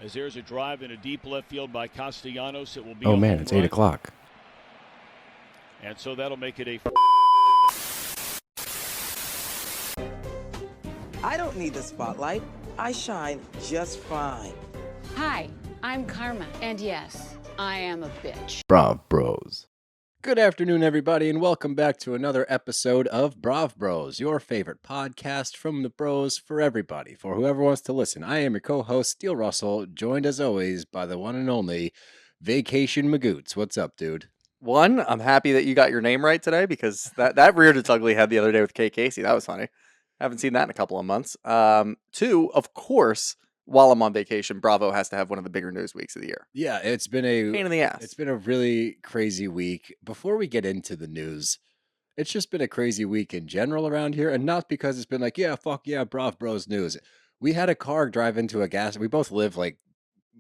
As there's a drive in a deep left field by Castellanos, it will be Oh a man, home it's run. 8 o'clock. And so that'll make it a... I don't need the spotlight. I shine just fine. Hi, I'm Karma, and yes, I am a bitch. BravBros. Good afternoon, everybody, and welcome back to another episode of BravBros, your favorite podcast from the bros for everybody, for whoever wants to listen. I am your co-host, Steele Russell, joined as always by the one and only Vacation Magoots. What's up, dude? One, I'm happy that you got your name right today because that reared its ugly head the other day with Kay Casey. That was funny. Haven't seen that in a couple of months. Two, of course, while I'm on vacation, Bravo has to have one of the bigger news weeks of the year. Yeah, it's been a Pain in the ass. It's been a really crazy week. Before we get into the news, it's just been a crazy week in general around here, and not because it's been like, yeah, fuck yeah, BravBros news. We had a car drive into a gas. We both live like,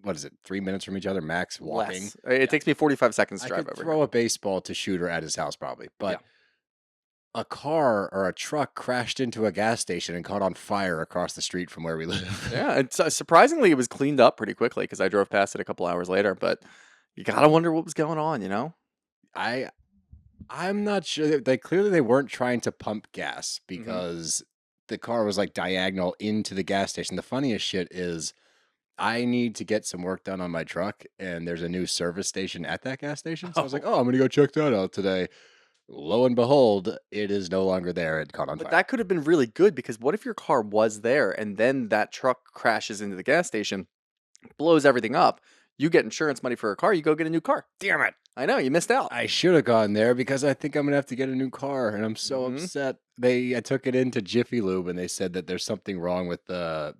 what is it, 3 minutes from each other max walking. Less. It takes me 45 seconds to I drive could over throw here. a baseball to Shooter at his house probably, but Yeah. a car or a truck crashed into a gas station and caught on fire across the street from where we live. Yeah, it's surprisingly it was cleaned up pretty quickly because I drove past it a couple hours later. But you gotta wonder what was going on, you know? I'm not sure. Clearly they weren't trying to pump gas Mm-hmm. because the car was like diagonal into the gas station. The funniest shit is I need to get some work done on my truck, and there's a new service station at that gas station. So I was like, oh, I'm gonna go check that out today. Lo and behold, it is no longer there. It caught on But fire. that could have been really good because what if your car was there and then that truck crashes into the gas station, blows everything up? You get insurance money for a car, you go get a new car. Damn it. I know, you missed out. I should have gone there because I think I'm gonna have to get a new car, and I'm so Mhm. upset. I took it into Jiffy Lube, and they said that there's something wrong with the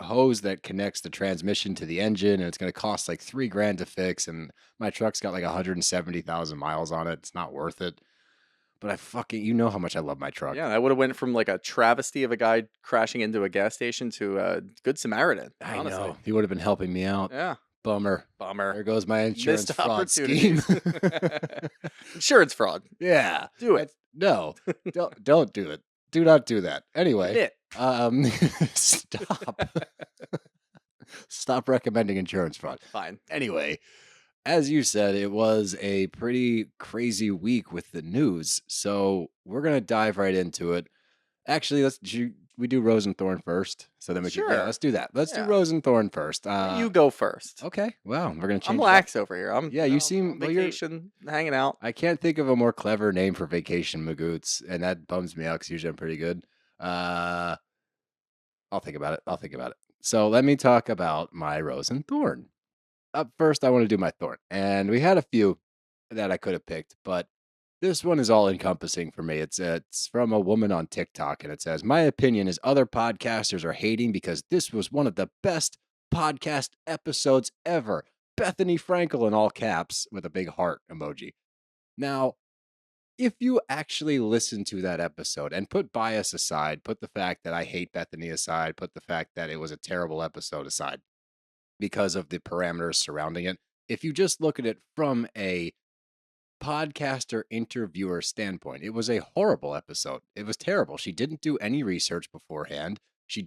hose that connects the transmission to the engine, and it's gonna cost like $3,000 to fix. And my truck's got like 170,000 miles on it. It's not worth it. But you know how much I love my truck. Yeah, that would have went from like a travesty of a guy crashing into a gas station to a good Samaritan. I Honestly. know he would have been helping me out. Yeah. Bummer. Bummer. There goes my insurance Missed fraud scheme. opportunities. Insurance fraud. Yeah. Do it. No, don't do it. Do not do that. Anyway, Admit. stop. Stop recommending insurance fraud. Fine. Anyway, as you said, it was a pretty crazy week with the news. So we're gonna dive right into it. Actually, we do Rose and Thorn first, so then Sure. let's do that. Let's do Yeah. Rose and Thorn first. You go first. Okay. Well, we're gonna change. I'm it up. lax over here. Yeah, you seem- on well, you're- vacation, hanging out. I can't think of a more clever name for Vacation Magoots, and that bums me out because usually I'm pretty good. I'll think about it. So let me talk about my Rose and Thorn. Up first, I want to do my Thorn, and we had a few that I could have picked, but this one is all encompassing for me. It's from a woman on TikTok, and it says, "My opinion is other podcasters are hating because this was one of the best podcast episodes ever. Bethany Frankel in all caps with a big heart emoji." Now, if you actually listen to that episode and put bias aside, put the fact that I hate Bethany aside, put the fact that it was a terrible episode aside because of the parameters surrounding it, if you just look at it from a podcaster interviewer standpoint, it was a horrible episode. It was terrible. She didn't do any research beforehand. She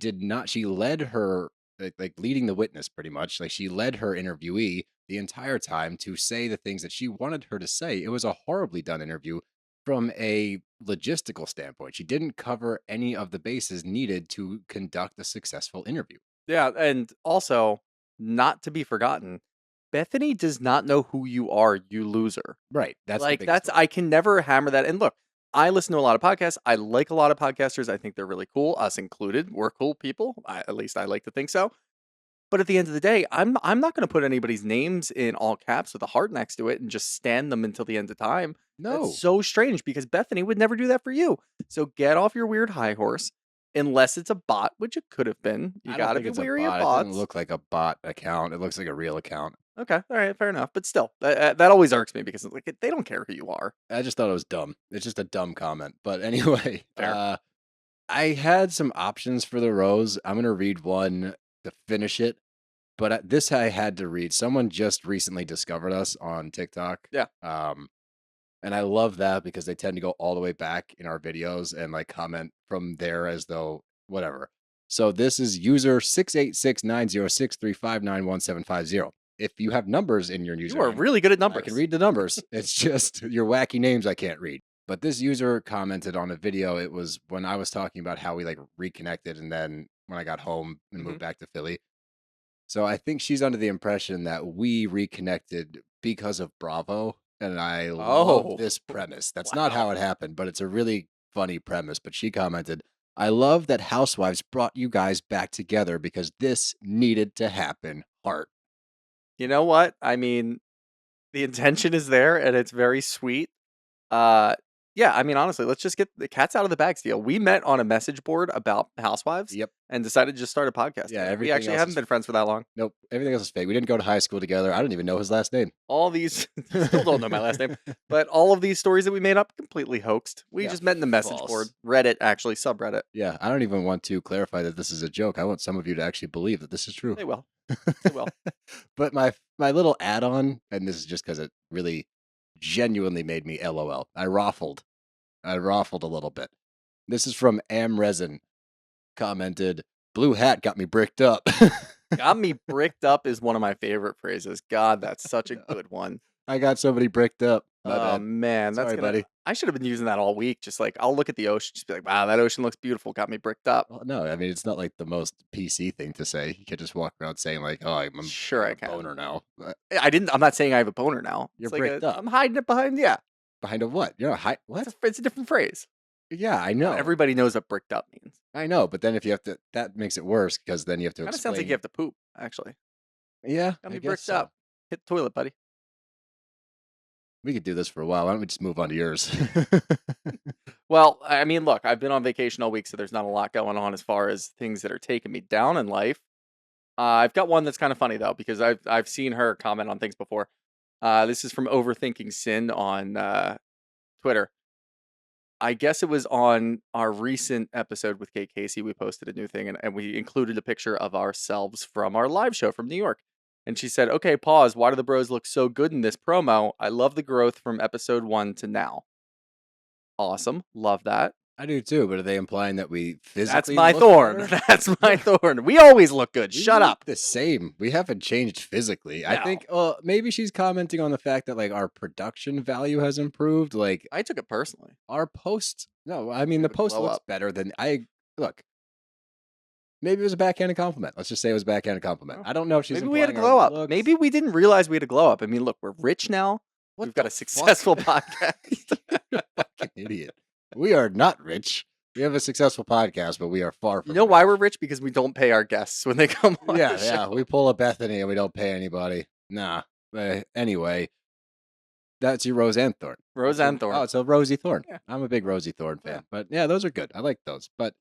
led her like leading the witness pretty much. Like she led her interviewee the entire time to say the things that she wanted her to say. It was a horribly done interview from a logistical standpoint. She didn't cover any of the bases needed to conduct a successful interview. Yeah, and also, not to be forgotten, Bethany does not know who you are, you loser. Right. That's the like biggest that's I can never hammer that. And look, I listen to a lot of podcasts. I like a lot of podcasters. I think they're really cool, us included. We're cool people. At least I like to think so. But at the end of the day, I'm not going to put anybody's names in all caps with a heart next to it and just stand them until the end of time. No. That's so strange because Bethany would never do that for you. So get off your weird high horse. Unless it's a bot, which it could have been. You got to be wary of It bots. doesn't look like a bot account. It looks like a real account. Okay, all right, fair enough. But still, that always irks me because like they don't care who you are. I just thought it was dumb. It's just a dumb comment. But anyway, Fair. I had some options for the Rose. I'm going to read one to finish it. But this I had to read. Someone just recently discovered us on TikTok. Yeah. And I love that because they tend to go all the way back in our videos and like comment from there as though whatever. So this is user 6869063591750. If you have numbers in your username, You are really good at numbers. I can read the numbers. It's just your wacky names I can't read. But this user commented on a video. It was when I was talking about how we like reconnected, and then when I got home and moved back to Philly. So I think she's under the impression that we reconnected because of Bravo. And I love this premise. That's not how it happened, but it's a really funny premise. But she commented, I love that Housewives brought you guys back together because this needed to happen. Heart. You know what? I mean, the intention is there and it's very sweet. Yeah, I mean, honestly, let's just get the cat's out of the bag, Steele. We met on a message board about Housewives. Yep. And decided to just start a podcast. Yeah, we actually haven't been friends for that long. Nope. Everything else is fake. We didn't go to high school together. I don't even know his last name. All these, still don't know my last name, but all of these stories that we made up, completely hoaxed. We just met in the message board. Reddit, actually, subreddit. Yeah, I don't even want to clarify that this is a joke. I want some of you to actually believe that this is true. They will. They will. But my little add-on, and this is just because it really genuinely made me LOL. I raffled a little bit. This is from Amresin. Commented, blue hat got me bricked up. Got me bricked up is one of my favorite phrases. God, that's such a good one. I got somebody bricked up. Oh man, that's buddy. I should have been using that all week. Just like I'll look at the ocean, just be like, wow, that ocean looks beautiful. Got me bricked up. Well, no, I mean it's not like the most PC thing to say. You can't just walk around saying like, "Oh, I'm sure I a can." boner now. I'm not saying I have a boner now. You're It's like bricked up. I'm hiding it behind. Yeah, Behind a what? You're not what? it's a different phrase. Yeah, I know. Everybody knows what bricked up means. I know, but then if you have to, that makes it worse because then you have to. Kind of sounds like you have to poop. Actually, Yeah, got I me guess bricked so. up. Hit the toilet, buddy. We could do this for a while. Why don't we just move on to yours? Well, I mean, look, I've been on vacation all week, so there's not a lot going on as far as things that are taking me down in life. I've got one that's kind of funny though, because I've seen her comment on things before. This is from Overthinking Sin on Twitter. I guess it was on our recent episode with Kate Casey. We posted a new thing and we included a picture of ourselves from our live show from New York. And she said, okay, pause. Why do the bros look so good in this promo? I love the growth from episode 1 to now. Awesome. Love that. I do too, but are they implying that we physically? That's my look thorn. better? That's my thorn. We always look good. We Shut look up. The same. We haven't changed physically. I No. think. Maybe she's commenting on the fact that like our production value has improved. Like I took it personally. our posts. No, I mean the Would post blow looks up. better than I look. Maybe it was a backhanded compliment. Let's just say it was a backhanded compliment. I don't know if she's. Maybe we had a implying our glow up. looks. Maybe we didn't realize we had a glow up. I mean, look, we're rich now. We've got a successful podcast. You're a fucking idiot. We are not rich. We have a successful podcast, but we are far from. You know why we're rich? Because we don't pay our guests when they come on. Yeah, the yeah. show. We pull a Bethany and we don't pay anybody. Nah. Anyway, that's your Roseanne Thorn. Roseanne Thorn. Oh, it's a Rosie Thorn. Yeah. I'm a big Rosie Thorn fan. Yeah. But yeah, those are good. I like those. But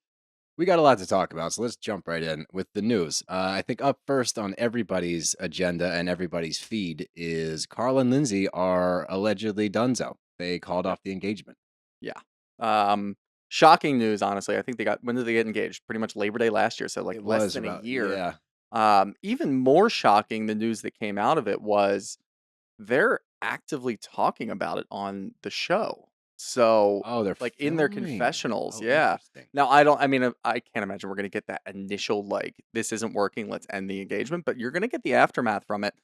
we got a lot to talk about, so let's jump right in with the news. I think up first on everybody's agenda and everybody's feed is Carl and Lindsey are allegedly donezo. They called off the engagement. Shocking news, honestly. I think when did they get engaged? Pretty much Labor Day last year, so like It less was than about- a year. Yeah. Even more shocking, the news that came out of it was they're actively talking about it on the show. So, Oh, they're like in their filming. confessionals, Oh, yeah. interesting. Now, I can't imagine we're going to get that initial, like, this isn't working, let's end the engagement, but you're going to get the aftermath from it.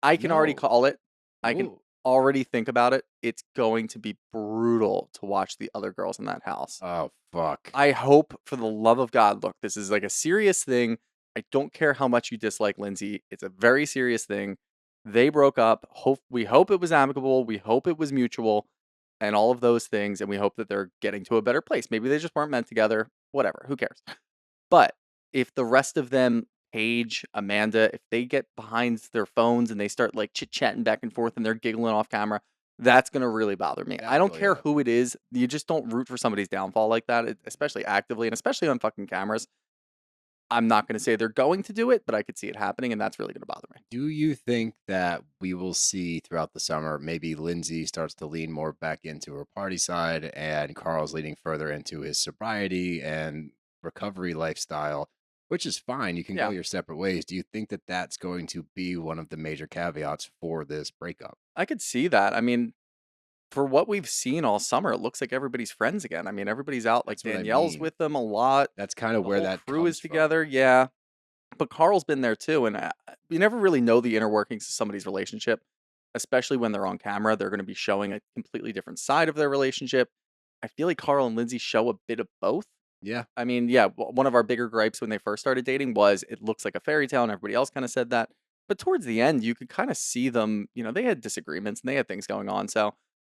I can already No. call it. I can Ooh. already think about it. It's going to be brutal to watch the other girls in that house. Oh, fuck. I hope, for the love of God, look, this is like a serious thing. I don't care how much you dislike Lindsey. It's a very serious thing. They broke up. We hope it was amicable. We hope it was mutual and all of those things. And we hope that they're getting to a better place. Maybe they just weren't meant together. Whatever. Who cares? But if the rest of them, Paige, Amanda, if they get behind their phones and they start like chit-chatting back and forth and they're giggling off camera, that's going to really bother me. I don't Really, care yeah. who it is. You just don't root for somebody's downfall like that, especially actively and especially on fucking cameras. I'm not going to say they're going to do it, but I could see it happening, and that's really going to bother me. Do you think that we will see throughout the summer, maybe Lindsey starts to lean more back into her party side and Carl's leaning further into his sobriety and recovery lifestyle, which is fine. You can Yeah. go your separate ways. Do you think that that's going to be one of the major caveats for this breakup? I could see that. I mean, for what we've seen all summer, it looks like everybody's friends again. I mean, everybody's out. Like That's what I Danielle's mean. with them a lot. That's kind of The where whole that crew is comes from. together. Yeah. But Carl's been there too. And you never really know the inner workings of somebody's relationship, especially when they're on camera. They're going to be showing a completely different side of their relationship. I feel like Carl and Lindsey show a bit of both. Yeah. I mean, yeah, one of our bigger gripes when they first started dating was it looks like a fairy tale, and everybody else kind of said that. But towards the end, you could kind of see them, they had disagreements and they had things going on. So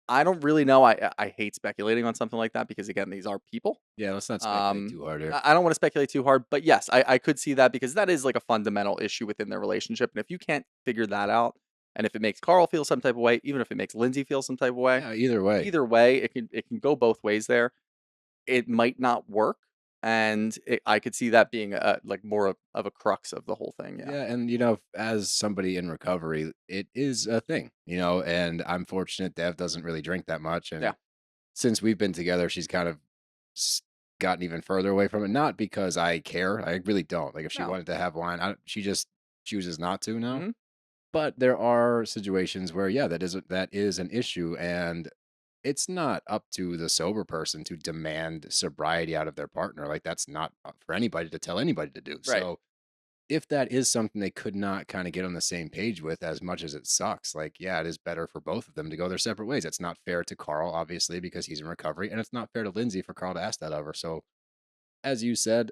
I don't really know. I hate speculating on something like that because, again, these are people. Yeah, let's not speculate too hard here. I don't want to speculate too hard, but yes, I could see that because that is like a fundamental issue within their relationship. And if you can't figure that out, and if it makes Carl feel some type of way, even if it makes Lindsey feel some type of way, Yeah, either way. it can go both ways there. It might not work, and I could see that being like more of a crux of the whole thing. Yeah. Yeah, and as somebody in recovery, it is a thing, and I'm fortunate Dev doesn't really drink that much. And Yeah. since we've been together, she's kind of gotten even further away from it. Not because I care. I really don't. Like if she No. wanted to have wine, she just chooses not to now. Mhm. But there are situations where, yeah, that is an issue, and it's not up to the sober person to demand sobriety out of their partner. Like that's not for anybody to tell anybody to do. Right. So if that is something they could not kind of get on the same page with, as much as it sucks, like, yeah, it is better for both of them to go their separate ways. It's not fair to Carl, obviously, because he's in recovery, and it's not fair to Lindsey for Carl to ask that of her. So, as you said,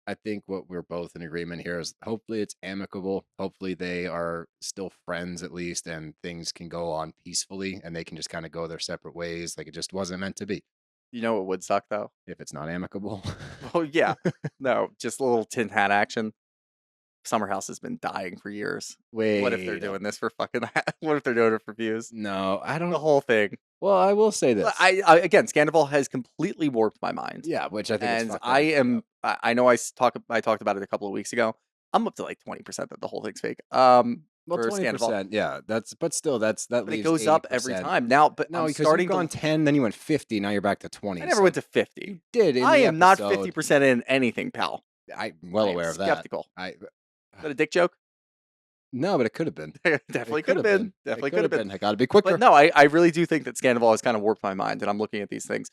I think what we're both in agreement here is hopefully it's amicable. Hopefully they are still friends at least, and things can go on peacefully, and they can just kind of go their separate ways, like it just wasn't meant to be. You know what would suck though? If it's not amicable. Oh yeah, no, just a little tin hat action. Summer House has been dying for years. Wait. What if they're doing this for fucking? What if they're doing it for views? No, I don't. The whole thing. Well, I will say this. Again, Scandival has completely warped my mind. Yeah, which I think is And fucked I up. am. I know I talked about it a couple of weeks ago. I'm up to like 20% that the whole thing's fake. Well, for 20%, yeah. But still, that But it leaves goes up every 80%. time now. But No, I'm because starting you've gone 10, then you went 50, now you're back to 20. I never so went to 50. you did. In I the am not episode. 50% in anything, pal. I'm well I am aware of that. skeptical. I Is that a dick joke? No, but it could have been. Definitely It could have been. It Definitely could have been. I got to be quicker. But no, I really do think that Scandival has kind of warped my mind, and I'm looking at these things.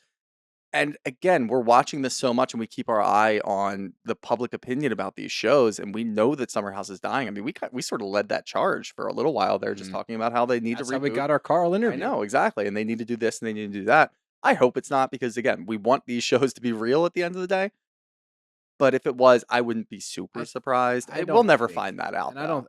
And again, we're watching this so much, and we keep our eye on the public opinion about these shows, and we know that Summer House is dying. I mean, we sort of led that charge for a little while there, just talking about how they need That's to how we reboot. got our Carl interview. I know, exactly. And they need to do this and they need to do that. I hope it's not because, again, we want these shows to be real at the end of the day. But if it was, I wouldn't be super surprised. I We'll don't never think- find that out. And I don't,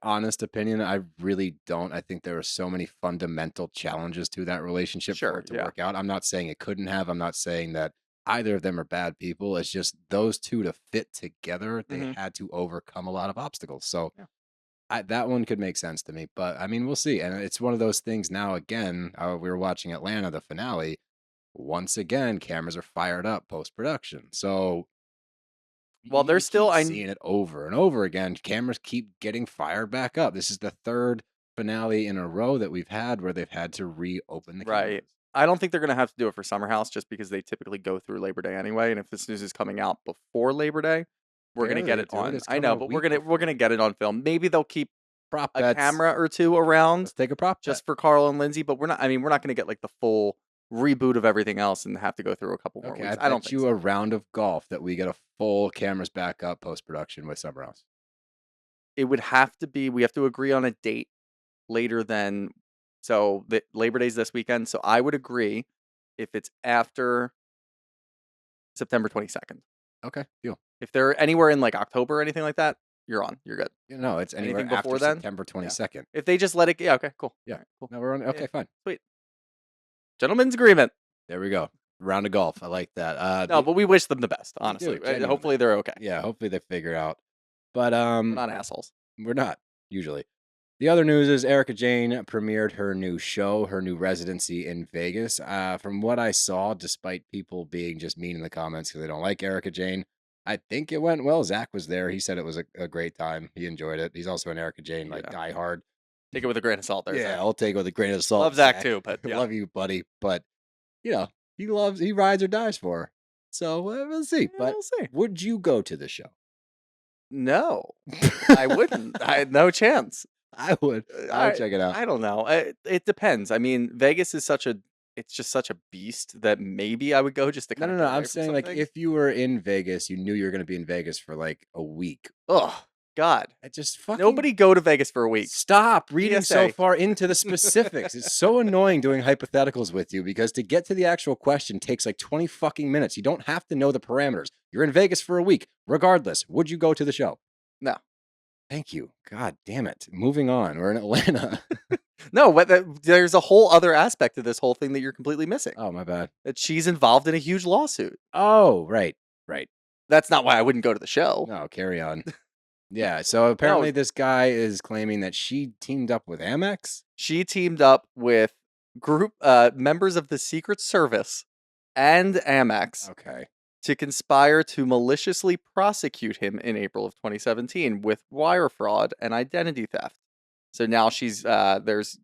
honest opinion, I really don't. I think there are so many fundamental challenges to that relationship Sure, for it to yeah. work out. I'm not saying it couldn't have. I'm not saying that either of them are bad people. It's just those two to fit together, they Mhm. had to overcome a lot of obstacles. So Yeah. that one could make sense to me. But I mean, we'll see. And it's one of those things now, again, we were watching Atlanta, the finale. Once again, cameras are fired up post-production. So Well, there's still- keep seeing it over and over again. Cameras keep getting fired back up. This is the third finale in a row that we've had where they've had to reopen the Right. cameras. I don't think they're going to have to do it for Summer House just because they typically go through Labor Day anyway. And if this news is coming out before Labor Day, we're going to get Barely, it dude. on. It's I coming know, a but week we're gonna get it on film. Maybe they'll keep Prop a bets. camera or two around Let's take a prop just bet. for Carl and Lindsey, but we're not going to get like the full reboot of everything else and have to go through a couple more Okay, weeks. I I don't bet think you so. a round of golf that we get a full cameras back up post-production with Summer House. It would have to be, we have to agree on a date later than, so the Labor Day's this weekend. So I would agree if it's after September 22nd. Okay, deal. If they're anywhere in like October or anything like that, you're on. You're good. No, it's anywhere Anything before after then? September 22nd. If they just let it, yeah, okay, cool. Yeah. All right, cool. No, we're on. Okay, Yeah. fine. Gentlemen's agreement. There we go. Round of golf. I like that. No, but we wish them the best, do, honestly. genuinely. Hopefully they're okay. Yeah, hopefully they figure it out. But We're not assholes. we're not usually. The other news is Erica Jane premiered her new show, her new residency in Vegas. From what I saw, despite people being just mean in the comments because they don't like Erica Jane, I think it went well. Zach was there. He said it was a great time. He enjoyed it. He's also an Erica Jane Yeah. diehard. Take it with a grain of salt there. Yeah, Zach. I'll take it with a grain of salt. Love Zach too, but yeah. Love you, buddy. But he rides or dies for her. So we'll see. Yeah, But we'll see. would you go to the show? No, I wouldn't. I had no chance. I would check it out. I don't know. It depends. I mean, Vegas is it's just such a beast that maybe I would go just to No, kind no, of no. get away I'm from saying some like things. if you were in Vegas, you knew you were going to be in Vegas for like a week. Ugh, God. It just fucking Nobody go to Vegas for a week. stop reading so PSA. far into the specifics. It's so annoying doing hypotheticals with you because to get to the actual question takes like 20 fucking minutes. You don't have to know the parameters. You're in Vegas for a week. Regardless, would you go to the show? No. Thank you. God damn it. Moving on. We're in Atlanta. No, but there's a whole other aspect to this whole thing that you're completely missing. Oh, my bad. That she's involved in a huge lawsuit. Oh, right. Right. That's not why I wouldn't go to the show. No, carry on. Yeah. So apparently this guy is claiming that she teamed up with Amex. She teamed up with group members of the Secret Service and Amex Okay. to conspire to maliciously prosecute him in April of 2017 with wire fraud and identity theft. So now she's there's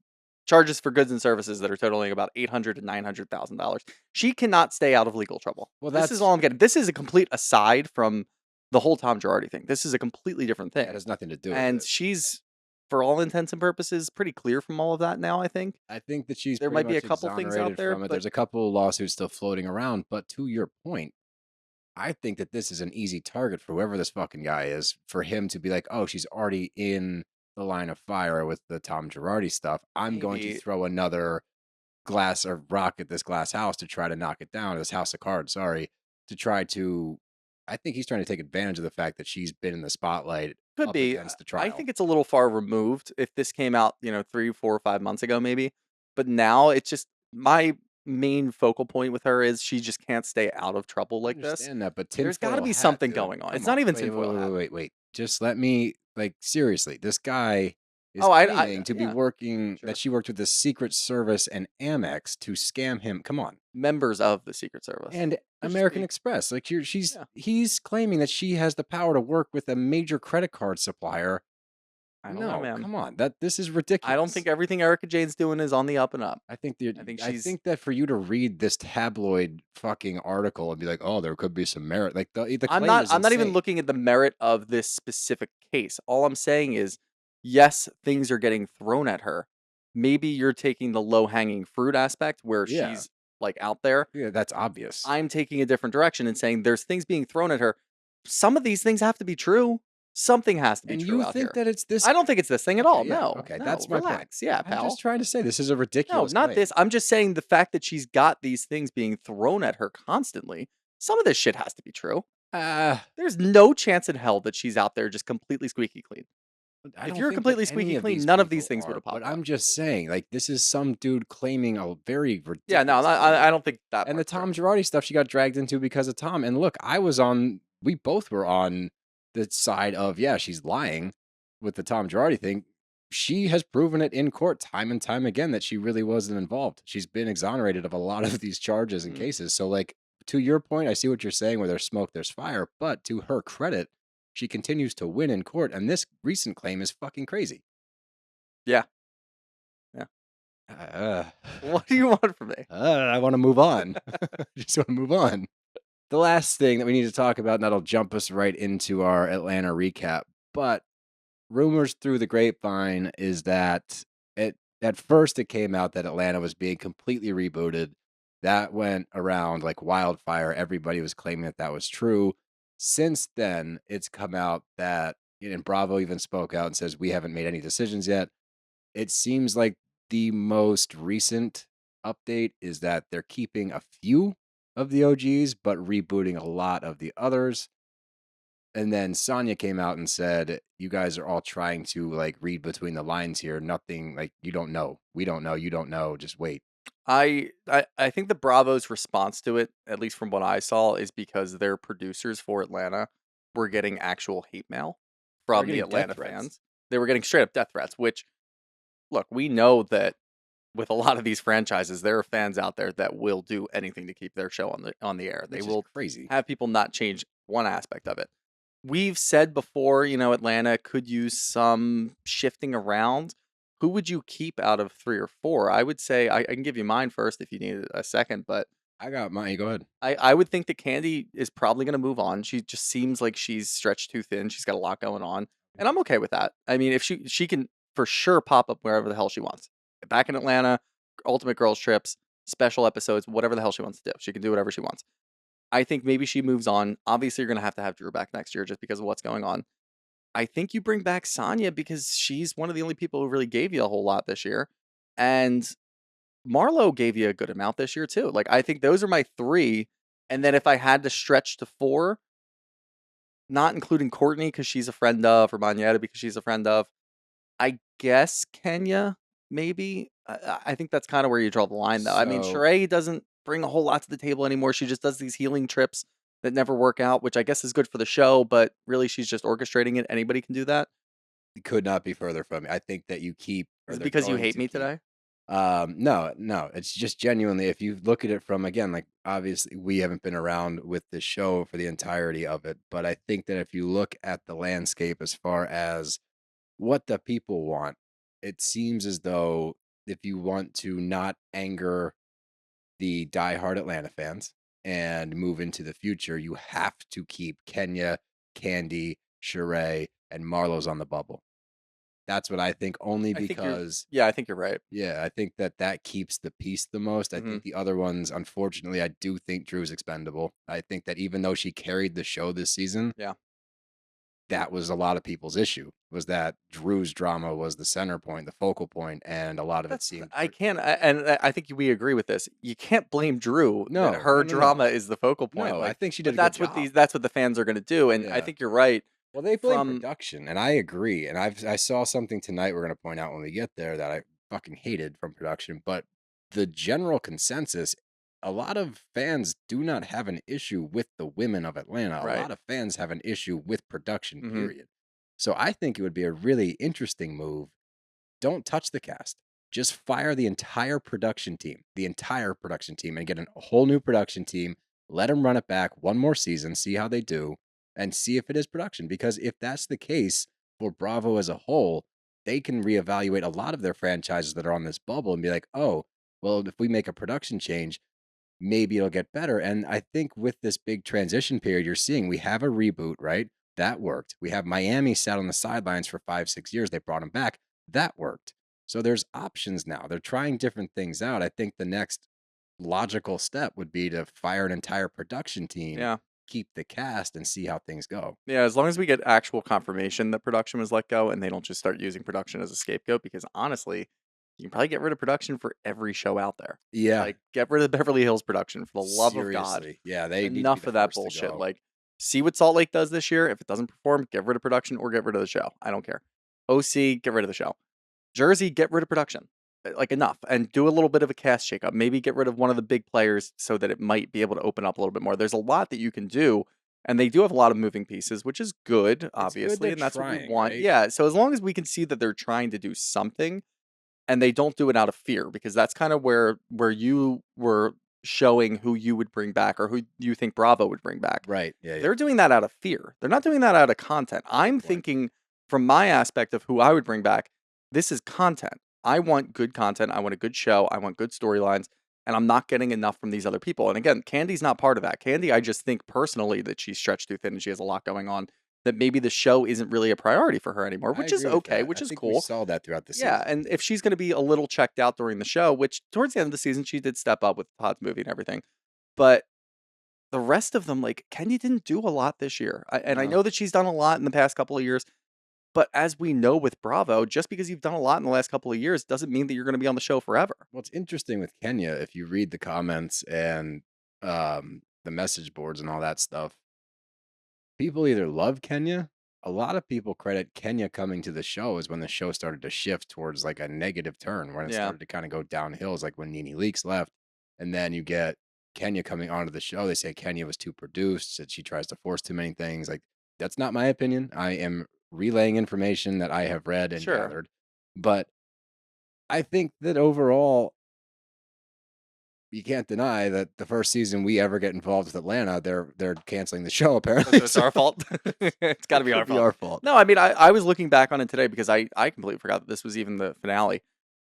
charges for goods and services that are totaling about $800,000 to $900,000. She cannot stay out of legal trouble. Well, this is that's- all I'm getting. This is a complete aside from the whole Tom Girardi thing. This is a completely different thing. That has nothing to do with And it. she's, for all intents and purposes, pretty clear from all of that now, I think. I think that she's There pretty might be a much couple things out exonerated there, from it. but- There's a couple lawsuits still floating around, but to your point, I think that this is an easy target for whoever this fucking guy is, for him to be like, oh, she's already in the line of fire with the Tom Girardi stuff. I'm going to Maybe. throw another glass or rock at this glass house to try to knock it down, this house of cards, sorry, to try to, I think he's trying to take advantage of the fact that she's been in the spotlight Could up be. against the trial. I think it's a little far removed if this came out, 3, 4, or 5 months ago, maybe. But now it's just my main focal point with her is she just can't stay out of trouble like I this. understand that, but There's got to tinfoil be hat, something dude. going on. Come It's not even wait, tinfoil hat. Wait. Just let me, like, seriously, this guy is Oh, I- claiming to be yeah, working, sure. that she worked with the Secret Service and Amex to scam him. Come on. Members of the Secret Service. And Which American we- Express. Like, Yeah. he's claiming that she has the power to work with a major credit card supplier. I don't No, know, man. come on. This is ridiculous. I don't think everything Erica Jane's doing is on the up and up. I think she's- that for you to read this tabloid fucking article and be like, oh, there could be some merit. Like the claim is I'm not even insane. looking at the merit of this specific case. All I'm saying is, yes, things are getting thrown at her. Maybe you're taking the low-hanging fruit aspect where Yeah. she's like out there. Yeah, that's obvious. I'm taking a different direction and saying there's things being thrown at her. Some of these things have to be true. Something has to be And true you out think here. that it's this? I don't think it's this thing at Okay, all. yeah, No. okay, no, that's my point. relax. Yeah, I'm pal. just trying to say this is a No, ridiculous. not claim. this. I'm just saying the fact that she's got these things being thrown at her constantly. Some of this shit has to be true. There's no chance in hell that she's out there just completely squeaky clean. I If don't you're think that completely any squeaky of clean, these none of these people things would are, have popped But up. I'm just saying, like, this is some dude claiming a very ridiculous. Yeah, no, I don't think that. And the part's true. Tom Girardi stuff she got dragged into because of Tom. And look, we both were on the side of, yeah, she's lying with the Tom Girardi thing. She has proven it in court time and time again that she really wasn't involved. She's been exonerated of a lot of these charges and Mhm. cases. So, like, to your point, I see what you're saying, where there's smoke, there's fire. But to her credit, she continues to win in court. And this recent claim is fucking crazy. Yeah. What do you want from me? I want to move on. Just want to move on. The last thing that we need to talk about, and that'll jump us right into our Atlanta recap. But rumors through the grapevine is that at first it came out that Atlanta was being completely rebooted. That went around like wildfire. Everybody was claiming that was true. Since then, it's come out that, and Bravo even spoke out and says, we haven't made any decisions yet. It seems like the most recent update is that they're keeping a few of the OGs, but rebooting a lot of the others. And then Sanya came out and said, you guys are all trying to like read between the lines here. Nothing, like, you don't know. We don't know. You don't know. Just wait. I think the Bravo's response to it, at least from what I saw, is because their producers for Atlanta were getting actual hate mail from the getting death Atlanta threats. fans. They were getting straight up death threats, which, look, we know that with a lot of these franchises, there are fans out there that will do anything to keep their show on the air. They Which is will crazy. have people not change one aspect of it. We've said before, Atlanta could use some shifting around. Who would you keep out of 3 or 4? I would say I can give you mine first if you need a second, but I got mine. Go ahead. I would think that Kandi is probably going to move on. She just seems like she's stretched too thin. She's got a lot going on, and I'm okay with that. I mean, if she can for sure pop up wherever the hell she wants. Back in Atlanta, Ultimate Girls Trips, special episodes, whatever the hell she wants to do. She can do whatever she wants. I think maybe she moves on. Obviously, you're going to have Drew back next year just because of what's going on. I think you bring back Sanya because she's one of the only people who really gave you a whole lot this year. And Marlo gave you a good amount this year, too. Like, I think those are my 3. And then if I had to stretch to 4, not including Courtney because she's a friend of, or Monietta because she's a friend of, I guess Kenya, maybe. I think that's kind of where you draw the line, though. I mean, So- Sheree doesn't bring a whole lot to the table anymore. She just does these healing trips that never work out, which I guess is good for the show, but really she's just orchestrating it. Anybody can do that. It could not be further from me. I think that you keep. or Is it they're because you going hate to me keep- today? No. It's just genuinely, if you look at it from, again, like, obviously we haven't been around with the show for the entirety of it, but I think that if you look at the landscape as far as what the people want, it seems as though if you want to not anger the diehard Atlanta fans and move into the future, you have to keep Kenya, Kandi, Sheree, and Marlo's on the bubble. That's what I think, only I think you're- because Yeah, I think you're right. yeah, I think that keeps the peace the most. I Mhm. think the other ones, unfortunately, I do think Drew's expendable. I think that even though she carried the show this season, Yeah. that was a lot of people's issue, was that Drew's drama was the center point, the focal point, and a lot of it seemed. I think we agree with this. You can't blame Drew. No, that her no. drama is the focal point. No, I Like, think she but did a that's good what job. that's what the fans are going to do. And I Yeah. think you're right. Well, they blame from- production, and I agree. And I saw something tonight we're going to point out when we get there that I fucking hated from production. But the general consensus, a lot of fans do not have an issue with the women of Atlanta. Right. A lot of fans have an issue with production, Mhm. period. So I think it would be a really interesting move. Don't touch the cast. Just fire the entire production team, and get a whole new production team. Let them run it back one more season, see how they do, and see if it is production. Because if that's the case for Bravo as a whole, they can reevaluate a lot of their franchises that are on this bubble and be like, oh, well, if we make a production change, maybe it'll get better. And I think with this big transition period you're seeing, we have a reboot, right? That worked. We have Miami sat on the sidelines for 5-6 years. They brought him back. That worked. So there's options now. They're trying different things out. I think the next logical step would be to fire an entire production team, Yeah. keep the cast, and see how things go. Yeah, as long as we get actual confirmation that production was let go and they don't just start using production as a scapegoat, because honestly, you can probably get rid of production for every show out there. Yeah. Like, get rid of the Beverly Hills production for the love of God. Seriously. Yeah, they need to be Enough the of that first to bullshit. go. Like, see what Salt Lake does this year. If it doesn't perform, get rid of production or get rid of the show. I don't care. OC, get rid of the show. Jersey, get rid of production. Like, enough. And do a little bit of a cast shakeup. Maybe get rid of one of the big players so that it might be able to open up a little bit more. There's a lot that you can do. And they do have a lot of moving pieces, which is good, obviously. they're And that's what we trying, want. right? Yeah. So as long as we can see that they're trying to do something and they don't do it out of fear, because that's kind of where you were showing who you would bring back or who you think Bravo would bring back. Right. Yeah. They're doing that out of fear. They're not doing that out of content. I'm point. thinking from my aspect of who I would bring back, this is content. I want good content. I want a good show. I want good storylines. And I'm not getting enough from these other people. And again, Kandi's not part of that. Kandi, I just think personally that she's stretched too thin and she has a lot going on, that maybe the show isn't really a priority for her anymore, I which is agree with okay, that. which I is think cool. We saw that throughout the season. Yeah, and if she's going to be a little checked out during the show, which towards the end of the season, she did step up with Todd's movie and everything. But the rest of them, like, Kandi didn't do a lot this year. I No. know that she's done a lot in the past couple of years. But as we know with Bravo, just because you've done a lot in the last couple of years doesn't mean that you're going to be on the show forever. What's interesting with Kenya, if you read the comments and the message boards and all that stuff, people either love Kenya. A lot of people credit Kenya coming to the show is when the show started to shift towards like a negative turn, when it Yeah. started to kind of go downhill. It's like when Nene Leakes left, and then you get Kenya coming onto the show. They say Kenya was too produced, that she tries to force too many things. Like, that's not my opinion. I am relaying information that I have read and Sure. gathered. But I think that overall, you can't deny that the first season we ever get involved with Atlanta, they're canceling the show apparently. So it's our fault. It's got to be our It could fault. our fault. No, I mean, I was looking back on it today because I completely forgot that this was even the finale.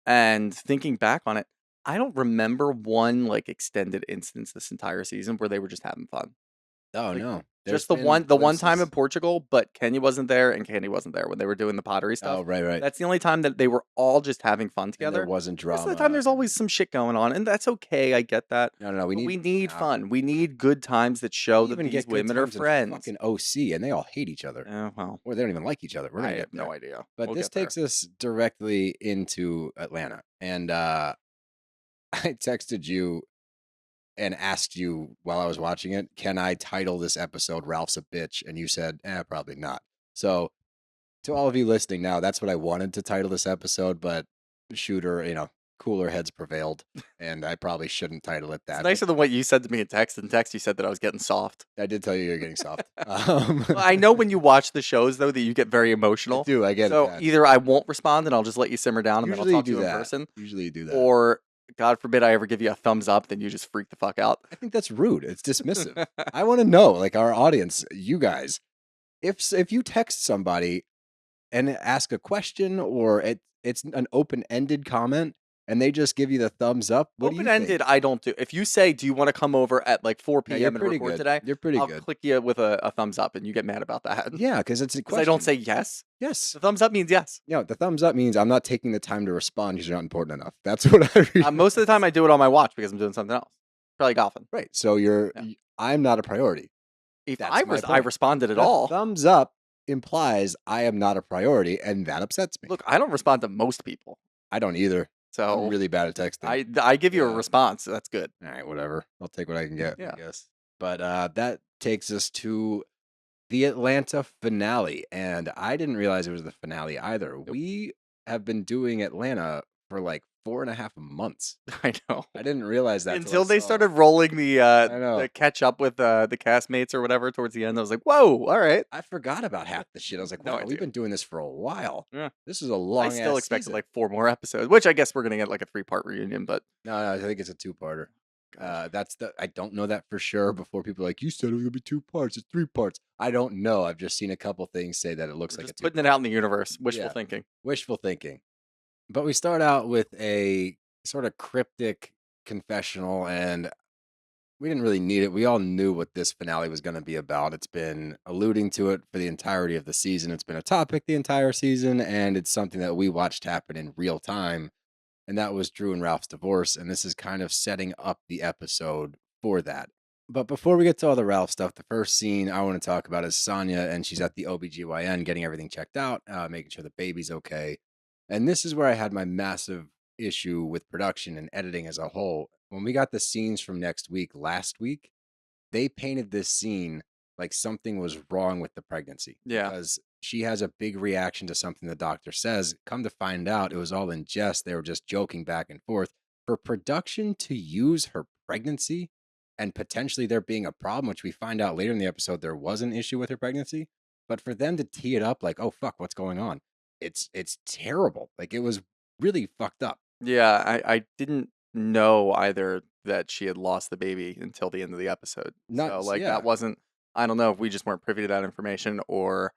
And thinking back on it, I don't remember one like extended instance this entire season where they were just having fun. Oh Like, no. Just the one time in Portugal, but Kenya wasn't there and Kandi wasn't there when they were doing the pottery stuff. Oh, right. That's the only time that they were all just having fun And together. there wasn't The rest drama. of the time, there's always some shit going on, and that's okay. I get that. No. We need fun. We need good times that show that these women are friends. Fucking OC, and they all hate each other. Yeah, well, or they don't even like each other. I have no idea. But this takes us directly into Atlanta, and I texted you and asked you while I was watching it, can I title this episode Ralph's a Bitch? And you said, probably not. So to all of you listening now, that's what I wanted to title this episode, but shooter, cooler heads prevailed, and I probably shouldn't title it that. It's nicer than what you said to me in text. In text, you said that I was getting soft. I did tell you you're getting soft. Well, I know when you watch the shows, though, that you get very emotional. I do, I get it. So either I won't respond and I'll just let you simmer down and then I'll talk to you in person. Usually you do that. Or God forbid I ever give you a thumbs up, then you just freak the fuck out. I think that's rude. It's dismissive. I want to know, like our audience, you guys, if you text somebody and ask a question or it's an open-ended comment and they just give you the thumbs up, what do you think? Open-ended, I don't do. If you say, do you want to come over at like 4 p.m. and record today? You're pretty I'll good. click you with a thumbs up and you get mad about that. Yeah, because it's a question. I don't say yes. Yes. The thumbs up means yes. The thumbs up means I'm not taking the time to respond because you're not important enough. That's what I read. Most of the time I do it on my watch because I'm doing something else. Probably golfing. Right. So I'm not a priority. If I responded at all. Thumbs up implies I am not a priority, and that upsets me. Look, I don't respond to most people. I don't either. So I'm really bad at texting. I give you a response. So that's good. All right, whatever. I'll take what I can get, Yeah. I guess. But that takes us to the Atlanta finale, and I didn't realize it was the finale either. We have been doing Atlanta for like 4.5 months. I know. I didn't realize that until they started rolling the catch up with the castmates or whatever towards the end. I was like, whoa, all right. I forgot about half the shit. I was like, wow, we've been doing this for a while. Yeah. This is a long. I still expected like 4 more episodes, which I guess we're gonna get like a 3-part reunion. But no, I think it's a 2-parter. I don't know that for sure. Before people are like, you said it was gonna be 2 parts. It's 3 parts. I don't know. I've just seen a couple things say that it looks like just it's putting it out in the universe. Wishful thinking. Wishful thinking. But we start out with a sort of cryptic confessional, and we didn't really need it. We all knew what this finale was going to be about. It's been alluding to it for the entirety of the season. It's been a topic the entire season, and it's something that we watched happen in real time. And that was Drew and Ralph's divorce. And this is kind of setting up the episode for that. But before we get to all the Ralph stuff, the first scene I want to talk about is Sanya, and she's at the OBGYN getting everything checked out, making sure the baby's okay. And this is where I had my massive issue with production and editing as a whole. When we got the scenes from last week, they painted this scene like something was wrong with the pregnancy. Yeah. Because she has a big reaction to something the doctor says. Come to find out, it was all in jest. They were just joking back and forth. For production to use her pregnancy and potentially there being a problem, which we find out later in the episode, there was an issue with her pregnancy. But for them to tee it up like, oh, fuck, what's going on? It's terrible. Like, it was really fucked up. Yeah, I didn't know either that she had lost the baby until the end of the episode. That wasn't, I don't know if we just weren't privy to that information or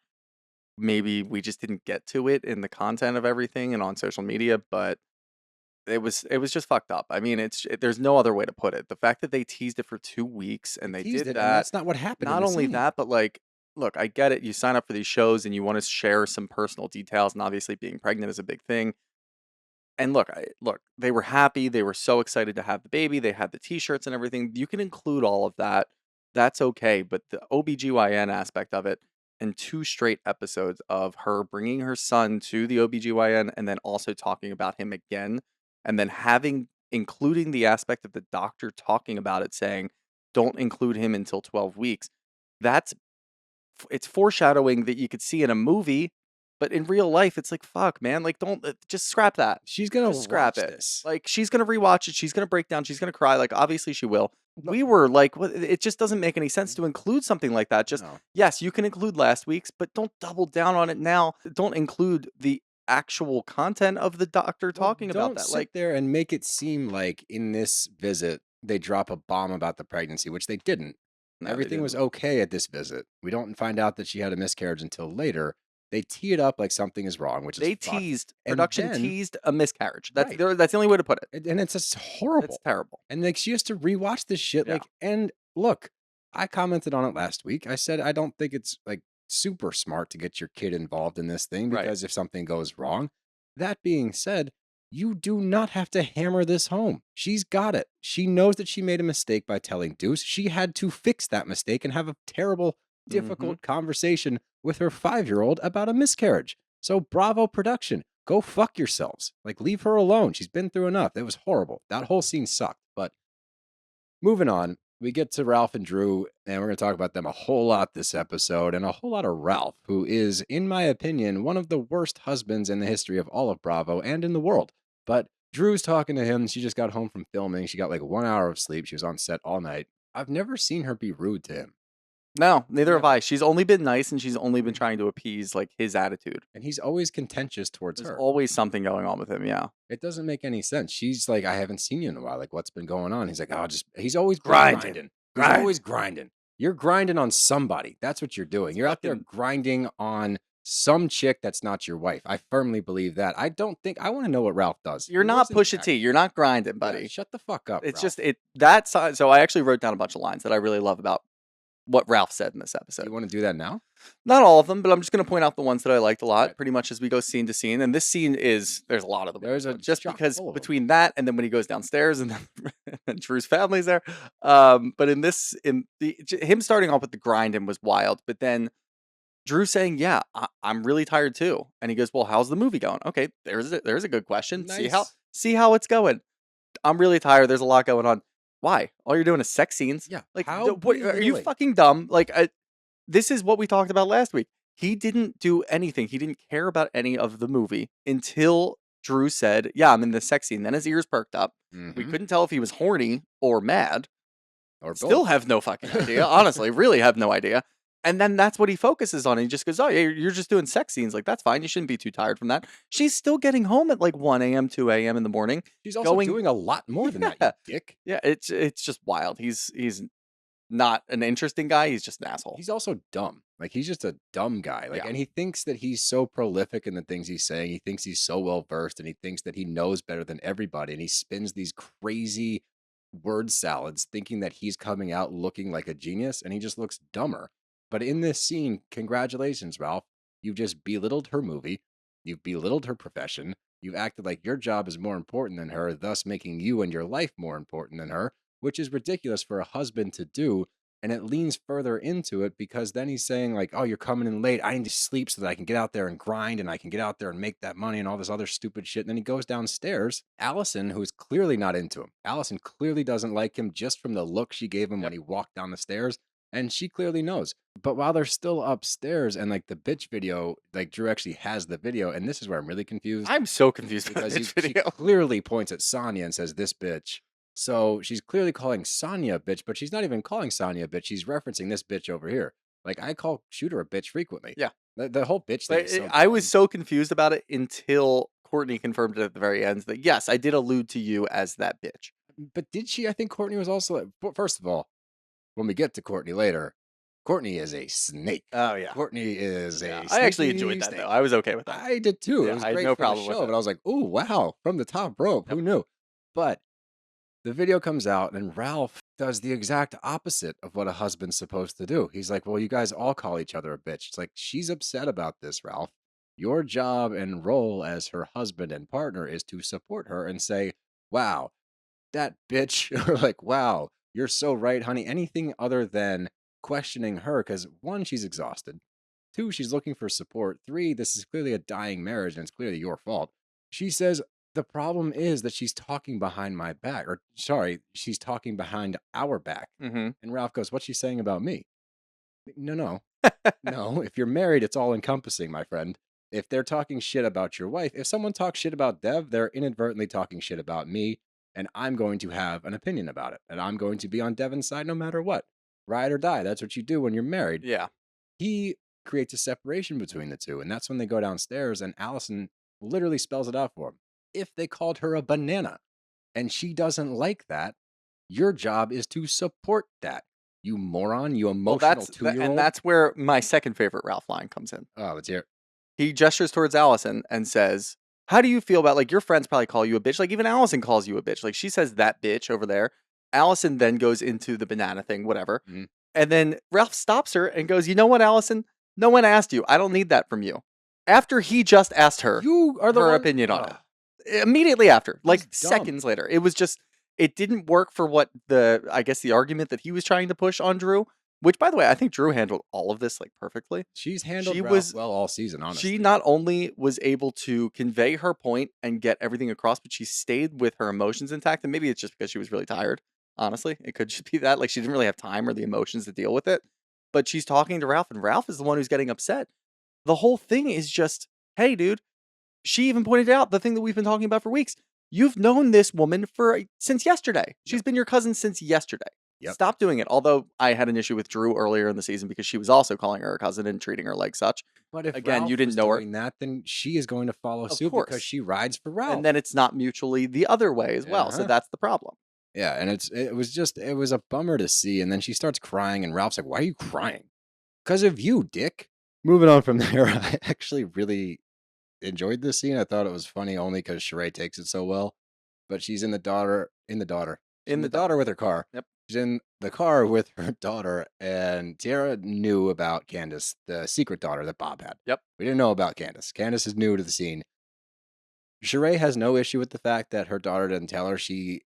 maybe we just didn't get to it in the content of everything and on social media, but it was just fucked up. I mean, there's no other way to put it. The fact that they teased it for 2 weeks and they did that. That's not what happened. Not only that, but like, look, I get it. You sign up for these shows and you want to share some personal details, and obviously being pregnant is a big thing. And look, they were happy. They were so excited to have the baby. They had the t-shirts and everything. You can include all of that. That's okay. But the OBGYN aspect of it and 2 straight episodes of her bringing her son to the OBGYN and then also talking about him again and then including the aspect of the doctor talking about it saying, don't include him until 12 weeks. It's foreshadowing that you could see in a movie. But in real life, it's like, fuck, man. Like, don't just scrap that. She's going to scrap it. This. Like, she's going to rewatch it. She's going to break down. She's going to cry. Like, obviously she will. We were like, it just doesn't make any sense to include something like that. Yes, you can include last week's, but don't double down on it now. Don't include the actual content of the doctor talking about that. Don't sit there and make it seem like in this visit, they drop a bomb about the pregnancy, which they didn't. No, Everything was okay at this visit. We don't find out that she had a miscarriage until later. They tee it up like something is wrong, which is production teased a miscarriage. That's the only way to put it. And it's just horrible. It's terrible. And like she has to rewatch this shit. And look, I commented on it last week. I said I don't think it's like super smart to get your kid involved in this thing Right. because if something goes wrong, that being said, you do not have to hammer this home. She's got it. She knows that she made a mistake by telling Deuce. She had to fix that mistake and have a terrible, difficult conversation with her 5-year-old about a miscarriage. So bravo production. Go fuck yourselves. Like, leave her alone. She's been through enough. That was horrible. That whole scene sucked. But moving on, we get to Ralph and Drew, and we're going to talk about them a whole lot this episode, and a whole lot of Ralph, who is, in my opinion, one of the worst husbands in the history of all of Bravo and in the world. But Drew's talking to him. She just got home from filming. She got like 1 hour of sleep. She was on set all night. I've never seen her be rude to him. No, neither have I. She's only been nice, and she's only been trying to appease like his attitude. And he's always contentious towards There's her. always something going on with him. Yeah, It doesn't make any sense. She's like, I haven't seen you in a while. Like, what's been going on? He's like, he's always Grinding. grinding. He's always grinding. You're grinding on somebody. That's what you're doing. You're out there grinding on some chick that's not your wife. I firmly believe that. I want to know what Ralph does. you're He not works in Pusha tech. T. You're not grinding, Yeah, buddy. shut the fuck up. It's Ralph. just that side. So I actually wrote down a bunch of lines that I really love about what Ralph said in this episode. You want to do that now? Not all of them, but I'm just going to point out the ones that I liked a lot, Right. pretty much as we go scene to scene. And this scene there's a lot of them. There's a just chock because full of 'em. between that and then when he goes downstairs and then Drew's family's there. But him starting off with the grinding was wild. But then Drew saying, "Yeah, I'm really tired too," and he goes, "Well, how's the movie going?" Okay, there's a good question. Nice. See how it's going. I'm really tired. There's a lot going on. Why? All you're doing is sex scenes. Yeah, Like, how what, are you belittling. fucking dumb? Like, this is what we talked about last week. He didn't do anything. He didn't care about any of the movie until Drew said, "Yeah, I'm in the sex scene." Then his ears perked up. We Mhm. couldn't tell if he was horny or mad. Or Still both. have no fucking idea. Honestly, really have no idea. And then that's what he focuses on. He just goes, "Oh, yeah, you're just doing sex scenes. Like, that's fine. You shouldn't be too tired from that." She's still getting home at like 1 a.m., 2 a.m. in the morning. She's also going- doing a lot more than that, Yeah. you dick. Yeah, it's just wild. He's not an interesting guy. He's just an asshole. He's also dumb. Like, he's just a dumb guy. Like, Yeah. and he thinks that he's so prolific in the things he's saying. He thinks he's so well versed, and he thinks that he knows better than everybody. And he spins these crazy word salads, thinking that he's coming out looking like a genius, and he just looks dumber. But in this scene, congratulations, Ralph. You've just belittled her movie. You've belittled her profession. You've acted like your job is more important than her, thus making you and your life more important than her, which is ridiculous for a husband to do. And it leans further into it because then he's saying, like, oh, you're coming in late. I need to sleep so that I can get out there and grind and I can get out there and make that money and all this other stupid shit. And then he goes downstairs. Allison, who is clearly not into him. Allison clearly doesn't like him just from the look she gave him when he walked down the stairs. And she clearly knows. But while they're still upstairs and like the bitch video, like Drew actually has the video. And this is where I'm really confused. I'm so confused about Because this she video. clearly points at Sanya and says, "This bitch." So she's clearly calling Sanya a bitch, but she's not even calling Sanya a bitch. She's referencing this bitch over here. Like, I call Shooter a bitch frequently. Yeah. The whole bitch thing. Like, Is so I was dumb. so confused about it until Courtney confirmed it at the very end that yes, I did allude to you as that bitch. But did she? I think Courtney was also. First of all, when we get to Courtney later, Courtney is a snake. Oh yeah. Courtney is Yeah, a I actually sneaky enjoyed that snake. though. I was okay with that. I did too. Yeah, It was I had great no for problem the with show, it. but I was like, "Oh wow!" From the top rope. Who knew? But the video comes out, and Ralph does the exact opposite of what a husband's supposed to do. He's like, "Well, you guys all call each other a bitch." It's like, she's upset about this, Ralph. Your job and role as her husband and partner is to support her and say, "Wow, that bitch," or like, "Wow, you're so right, honey." Anything other than questioning her, because one, she's exhausted. Two, she's looking for support. Three, this is clearly a dying marriage and it's clearly your fault. She says, the problem is that she's talking behind my back. Or, sorry, she's talking behind our back. Mm-hmm. And Ralph goes, "What's she saying about me?" No. No, if you're married, it's all encompassing, my friend. If they're talking shit about your wife, if someone talks shit about Dev, they're inadvertently talking shit about me. And I'm going to have an opinion about it. And I'm going to be on Devon's side no matter what. Ride or die. That's what you do when you're married. Yeah. He creates a separation between the two. And that's when they go downstairs and Allison literally spells it out for him. If they called her a banana and she doesn't like that, your job is to support that. You moron, you Well, emotional 2-year-old. and that's where my second favorite Ralph line comes in. Oh, let's hear it. He gestures towards Allison and says, "How do you feel about, like, your friends probably call you a bitch? Like, even Allison calls you a bitch. Like, she says that bitch over there." Allison then goes into the banana thing, whatever. Mhm. And then Ralph stops her and goes, "You know what, Allison? No one asked you. I don't need that from you." After he just asked her You are the her one. opinion on it. Immediately after, like He's dumb. seconds later. It was just, it didn't work for what I guess the argument that he was trying to push on Drew, which, by the way, I think Drew handled all of this like perfectly. She's handled She Ralph was- well all season, honestly. She not only was able to convey her point and get everything across, but she stayed with her emotions intact. And maybe it's just because she was really tired. Honestly, it could just be that. Like, she didn't really have time or the emotions to deal with it. But she's talking to Ralph, and Ralph is the one who's getting upset. The whole thing is just, hey, dude. She even pointed out the thing that we've been talking about for weeks. You've known this woman since yesterday. She's been your cousin since yesterday. Yep. Stop doing it. Although I had an issue with Drew earlier in the season because she was also calling her a cousin and treating her like such. But if Again, Ralph you didn't was know her. doing that, then she is going to follow Of suit course. because she rides for Ralph. And then it's not mutually the other way as well. So Uh-huh. that's the problem. Yeah, and it was a bummer to see. And then she starts crying, and Ralph's like, "Why are you crying?" Because of you, dick. Moving on from there, I actually really enjoyed this scene. I thought it was funny only because Sheree takes it so well. But she's in the daughter with her car. Yep. She's in the car with her daughter, and Tiara knew about Candace, the secret daughter that Bob had. Yep. We didn't know about Candace. Candace is new to the scene. Sheree has no issue with the fact that her daughter didn't tell her.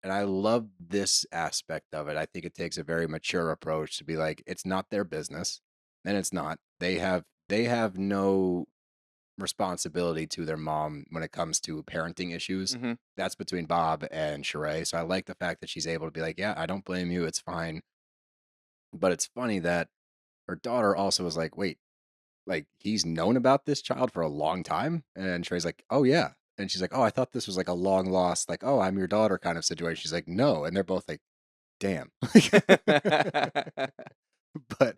And I love this aspect of it. I think it takes a very mature approach to be like, it's not their business, and it's not. They have no responsibility to their mom when it comes to parenting issues. Mhm. That's between Bob and Sheree. So I like the fact that she's able to be like, yeah, I don't blame you. It's fine. But it's funny that her daughter also was like, wait, like he's known about this child for a long time? And Sheree's like, oh yeah. And she's like, oh, I thought this was like a long lost, like, oh, I'm your daughter kind of situation. She's like, no. And they're both like, damn. But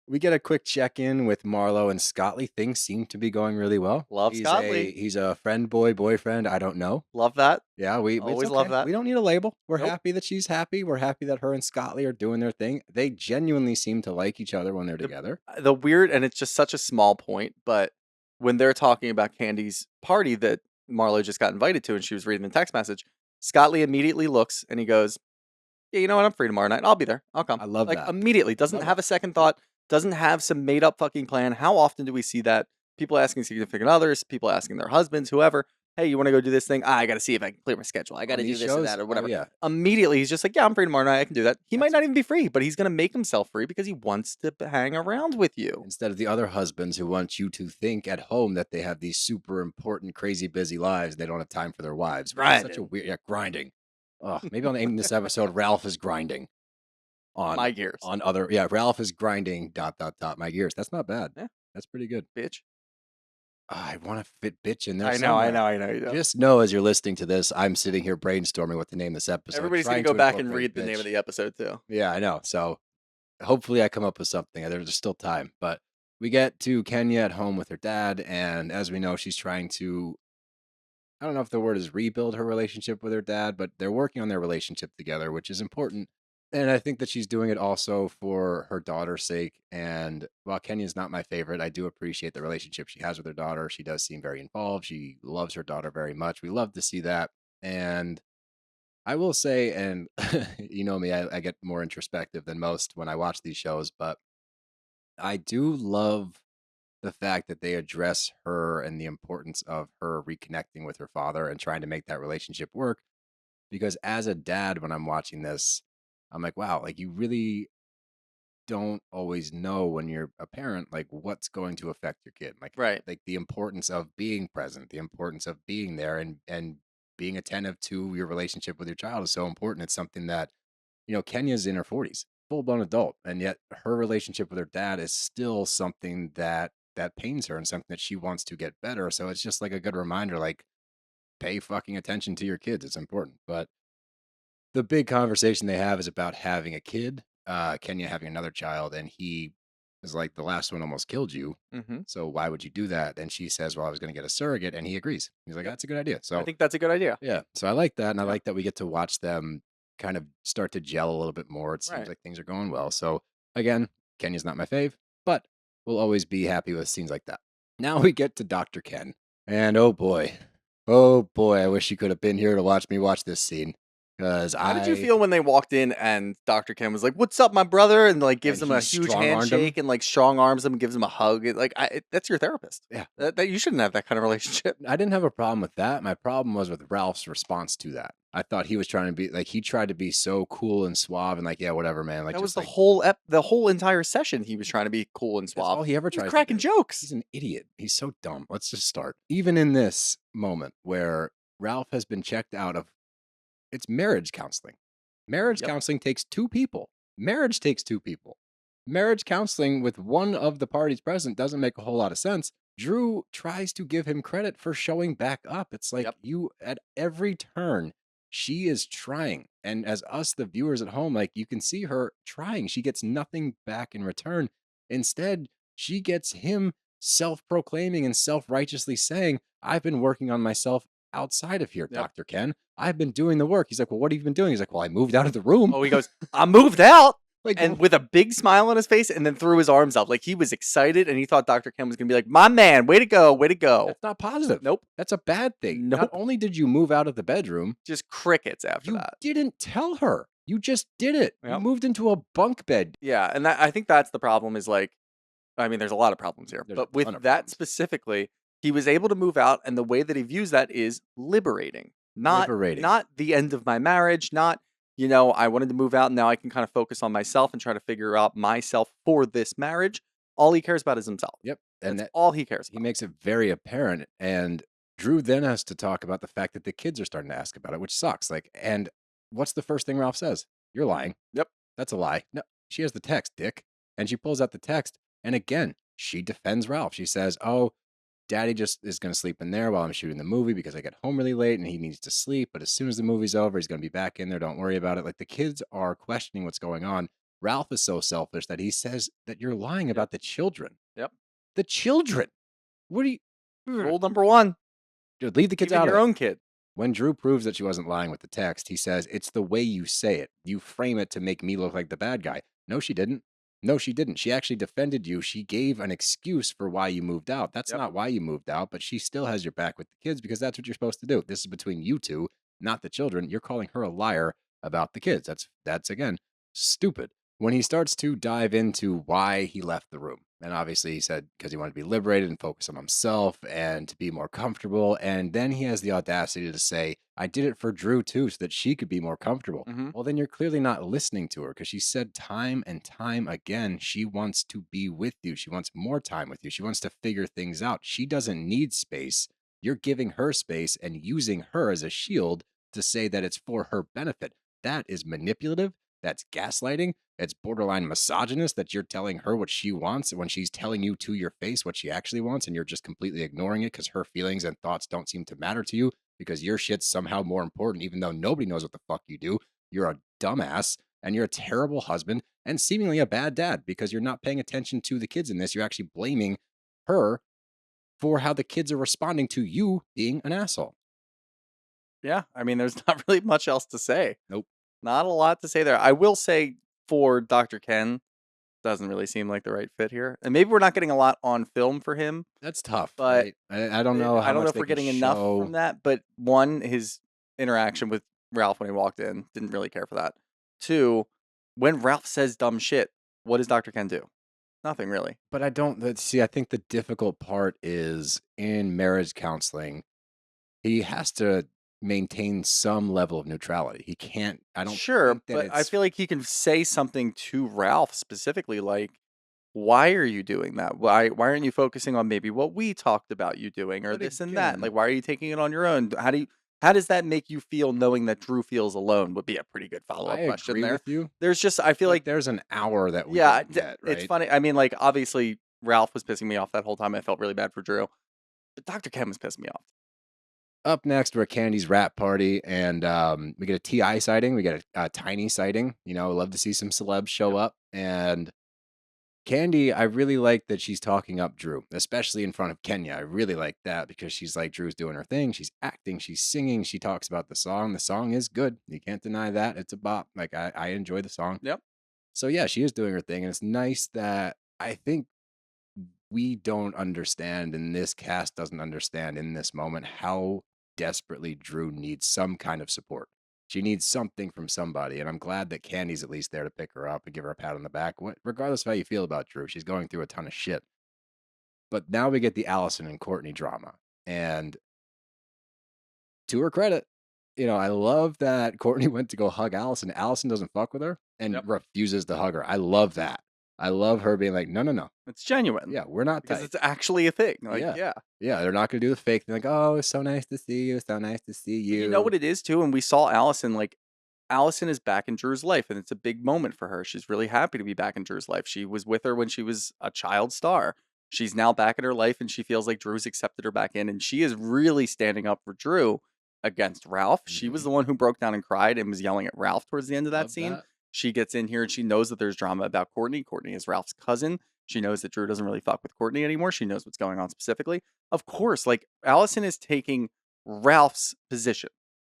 we get a quick check-in with Marlo and Scottley. Things seem to be going really well. Love Scottley. He's a friend boyfriend. I don't know. Love that. Yeah, it's Always love okay. that. We don't need a label. We're Nope. happy that she's happy. We're happy that her and Scottley are doing their thing. They genuinely seem to like each other when they're together. The weird, and it's just such a small point, but when they're talking about Candy's party that Marlo just got invited to and she was reading the text message, Scottley immediately looks and he goes, yeah, you know what? I'm free tomorrow night. I'll be there. I'll come. I love like, that. Immediately. Doesn't Love have a second thought. Doesn't have some made up fucking plan. How often do we see that? People asking significant others, people asking their husbands, whoever, hey, you want to go do this thing? I got to see if I can clear my schedule. I got to do these this or shows? that or Oh, whatever. yeah. Immediately, he's just like, yeah, I'm free tomorrow night. I can do that. He might That's- not even be free, but he's going to make himself free because he wants to hang around with you. Instead of the other husbands who want you to think at home that they have these super important, crazy, busy lives. They don't have time for their wives. Which is such a weird, grinding. Oh, maybe I'll name this episode Ralph is grinding. My gears. Ralph is grinding, ... my gears. That's not bad. Yeah. That's pretty good. Bitch. I want to fit bitch in there. I know. somewhere. You know. Just know as you're listening to this, I'm sitting here brainstorming what to name this episode. Everybody's going trying to go back and incorporate read the name of bitch. the episode, too. Yeah, I know. So hopefully I come up with something. There's still time. But we get to Kenya at home with her dad. And as we know, she's trying to, I don't know if the word is rebuild her relationship with her dad, but they're working on their relationship together, which is important. And I think that she's doing it also for her daughter's sake. And while Kenya's not my favorite, I do appreciate the relationship she has with her daughter. She does seem very involved. She loves her daughter very much. We love to see that. And I will say, and you know me, I get more introspective than most when I watch these shows, but I do love the fact that they address her and the importance of her reconnecting with her father and trying to make that relationship work. Because as a dad, when I'm watching this, I'm like, wow, like you really don't always know when you're a parent, like what's going to affect your kid. Right. Like the importance of being present, the importance of being there and being attentive to your relationship with your child is so important. It's something that, Kenya's in her 40s, full-blown adult, and yet her relationship with her dad is still something that pains her and something that she wants to get better. So it's just like a good reminder, like pay fucking attention to your kids. It's important. But the big conversation they have is about having a kid, Kenya having another child, and he is like, the last one almost killed you. Mm-hmm. So why would you do that? And she says, well, I was going to get a surrogate, and he agrees. He's like, that's a good idea. So I think that's a good idea. yeah, so I like that, and I like that we get to watch them kind of start to gel a little bit more. It seems Right. like things are going well. So again, Kenya's not my fave, but we'll always be happy with scenes like that. Now we get to Dr. Ken, and oh boy, I wish you could have been here to watch me watch this scene. Because How did you feel when they walked in and Dr. Ken was like, "What's up, my brother?" and like gives And him a he huge strong-armed him? handshake and like strong arms him and gives him a hug? That's your therapist. Yeah. That you shouldn't have that kind of relationship. I didn't have a problem with that. My problem was with Ralph's response to that. I thought he was trying to be like he tried to be so cool and suave and like, yeah, whatever, man. Like That was just the like whole entire session. He was trying to be cool and that's suave. all he ever He was tries cracking to do. jokes. He's an idiot. He's so dumb. Let's just start. Even in this moment where Ralph has been checked out of it's marriage counseling. Marriage Yep. counseling takes two people. Marriage takes two people. Marriage counseling with one of the parties present doesn't make a whole lot of sense. Drew tries to give him credit for showing back up. It's like Yep. you, at every turn, she is trying. And as us, the viewers at home, like you can see her trying. She gets nothing back in return. Instead, she gets him self proclaiming and self righteously saying, I've been working on myself outside of here, Yep. Dr. Ken. I've been doing the work. He's like, well, what have you been doing? He's like, well, I moved out of the room. Oh, he goes, "I moved out." Like, And with a big smile on his face, and then threw his arms up like he was excited, and he thought Dr. Ken was gonna be like, "My man, way to go, way to go." that's not positive. Nope, That's a bad thing. Not Nope. only did you move out of the bedroom, just crickets after you that. didn't tell her. You just did it. You Yep. moved into a bunk bed. Yeah, and I think that's the problem. Is like, I mean, there's a lot of problems here, There's a but with ton of that problems. specifically, he was able to move out, and the way that he views that is liberating, not Liberating. not the end of my marriage, not. I wanted to move out, and now I can kind of focus on myself and try to figure out myself for this marriage. All he cares about is himself. Yep. And That's all he cares he about. makes it very apparent. And Drew then has to talk about the fact that the kids are starting to ask about it, which sucks. Like, and what's the first thing Ralph says? You're lying. Yep. That's a lie. No, she has the text, dick. And she pulls out the text. And again, she defends Ralph. She says, oh, Daddy just is going to sleep in there while I'm shooting the movie because I get home really late and he needs to sleep. But as soon as the movie's over, he's going to be back in there. Don't worry about it. Like the kids are questioning what's going on. Ralph is so selfish that he says that you're lying about the children. Yep. The children. What do you Rule number one: Dude, leave the kids even out your of it. own kid. When Drew proves that she wasn't lying with the text, he says, it's the way you say it. You frame it to make me look like the bad guy. No, she didn't. No, she didn't. She actually defended you. She gave an excuse for why you moved out. That's Yep. not why you moved out, but she still has your back with the kids because that's what you're supposed to do. This is between you two, not the children. You're calling her a liar about the kids. That's again, stupid. When he starts to dive into why he left the room, and obviously he said because he wanted to be liberated and focus on himself and to be more comfortable. And then he has the audacity to say, I did it for Drew too, so that she could be more comfortable. Mhm. Well, then you're clearly not listening to her because she said time and time again, she wants to be with you. She wants more time with you. She wants to figure things out. She doesn't need space. You're giving her space and using her as a shield to say that it's for her benefit. That is manipulative. That's gaslighting. It's borderline misogynist that you're telling her what she wants when she's telling you to your face what she actually wants and you're just completely ignoring it because her feelings and thoughts don't seem to matter to you because your shit's somehow more important even though nobody knows what the fuck you do. You're a dumbass and you're a terrible husband and seemingly a bad dad because you're not paying attention to the kids in this. You're actually blaming her for how the kids are responding to you being an asshole. Yeah, I mean, there's not really much else to say. Nope. Not a lot to say there. I will say for Dr. Ken, doesn't really seem like the right fit here. And maybe we're not getting a lot on film for him. That's tough. But right? I don't know. How I don't know much if they we're can getting enough show. from that. But one, his interaction with Ralph when he walked in, didn't really care for that. Two, when Ralph says dumb shit, what does Dr. Ken do? Nothing really. But I don't see. I think the difficult part is in marriage counseling, he has to maintain some level of neutrality. He can't. I don't. Sure, think that but I it's- feel like he can say something to Ralph specifically, like, "Why are you doing that? Why aren't you focusing on maybe what we talked about you doing, or But this and that? again- Like, why are you taking it on your own? How does that make you feel knowing that Drew feels alone?" Would be a pretty good follow up I question agree there. with you. There's just I feel like there's an hour that we yeah, didn't get, right? it's funny. I mean, like obviously Ralph was pissing me off that whole time. I felt really bad for Drew, but Dr. Ken was pissing me off. Up next, we're at Kandi's rap party, and we get a TI sighting. We get a tiny sighting. Love to see some celebs show up. And Kandi, I really like that she's talking up Drew, especially in front of Kenya. I really like that because she's like, Drew's doing her thing. She's acting, she's singing, she talks about the song. The song is good. You can't deny that. It's a bop. Like, I enjoy the song. Yep. So, yeah, she is doing her thing. And it's nice that I think we don't understand, and this cast doesn't understand in this moment how desperately Drew needs some kind of support. She needs something from somebody, and I'm glad that Candy's at least there to pick her up and give her a pat on the back. Regardless of how you feel about Drew, she's going through a ton of shit. But now we get the Allison and Courtney drama, and to her credit, I love that Courtney went to go hug Allison. Allison doesn't fuck with her and Yep. refuses to hug her. I love that. I love her being like, no. It's genuine. Yeah, we're not Because tight. it's actually a thing. Like, Yeah. yeah. Yeah, they're not going to do the fake thing like, oh, it's so nice to see you. So nice to see But you. you know what it is too? And we saw Allison, like, Allison is back in Drew's life, and it's a big moment for her. She's really happy to be back in Drew's life. She was with her when she was a child star. She's now back in her life, and she feels like Drew's accepted her back in, and she is really standing up for Drew against Ralph. She was the one who broke down and cried and was yelling at Ralph towards the end of that Love scene. that. She gets in here and she knows that there's drama about Courtney. Courtney is Ralph's cousin. She knows that Drew doesn't really fuck with Courtney anymore. She knows what's going on specifically. Of course, like, Allison is taking Ralph's position.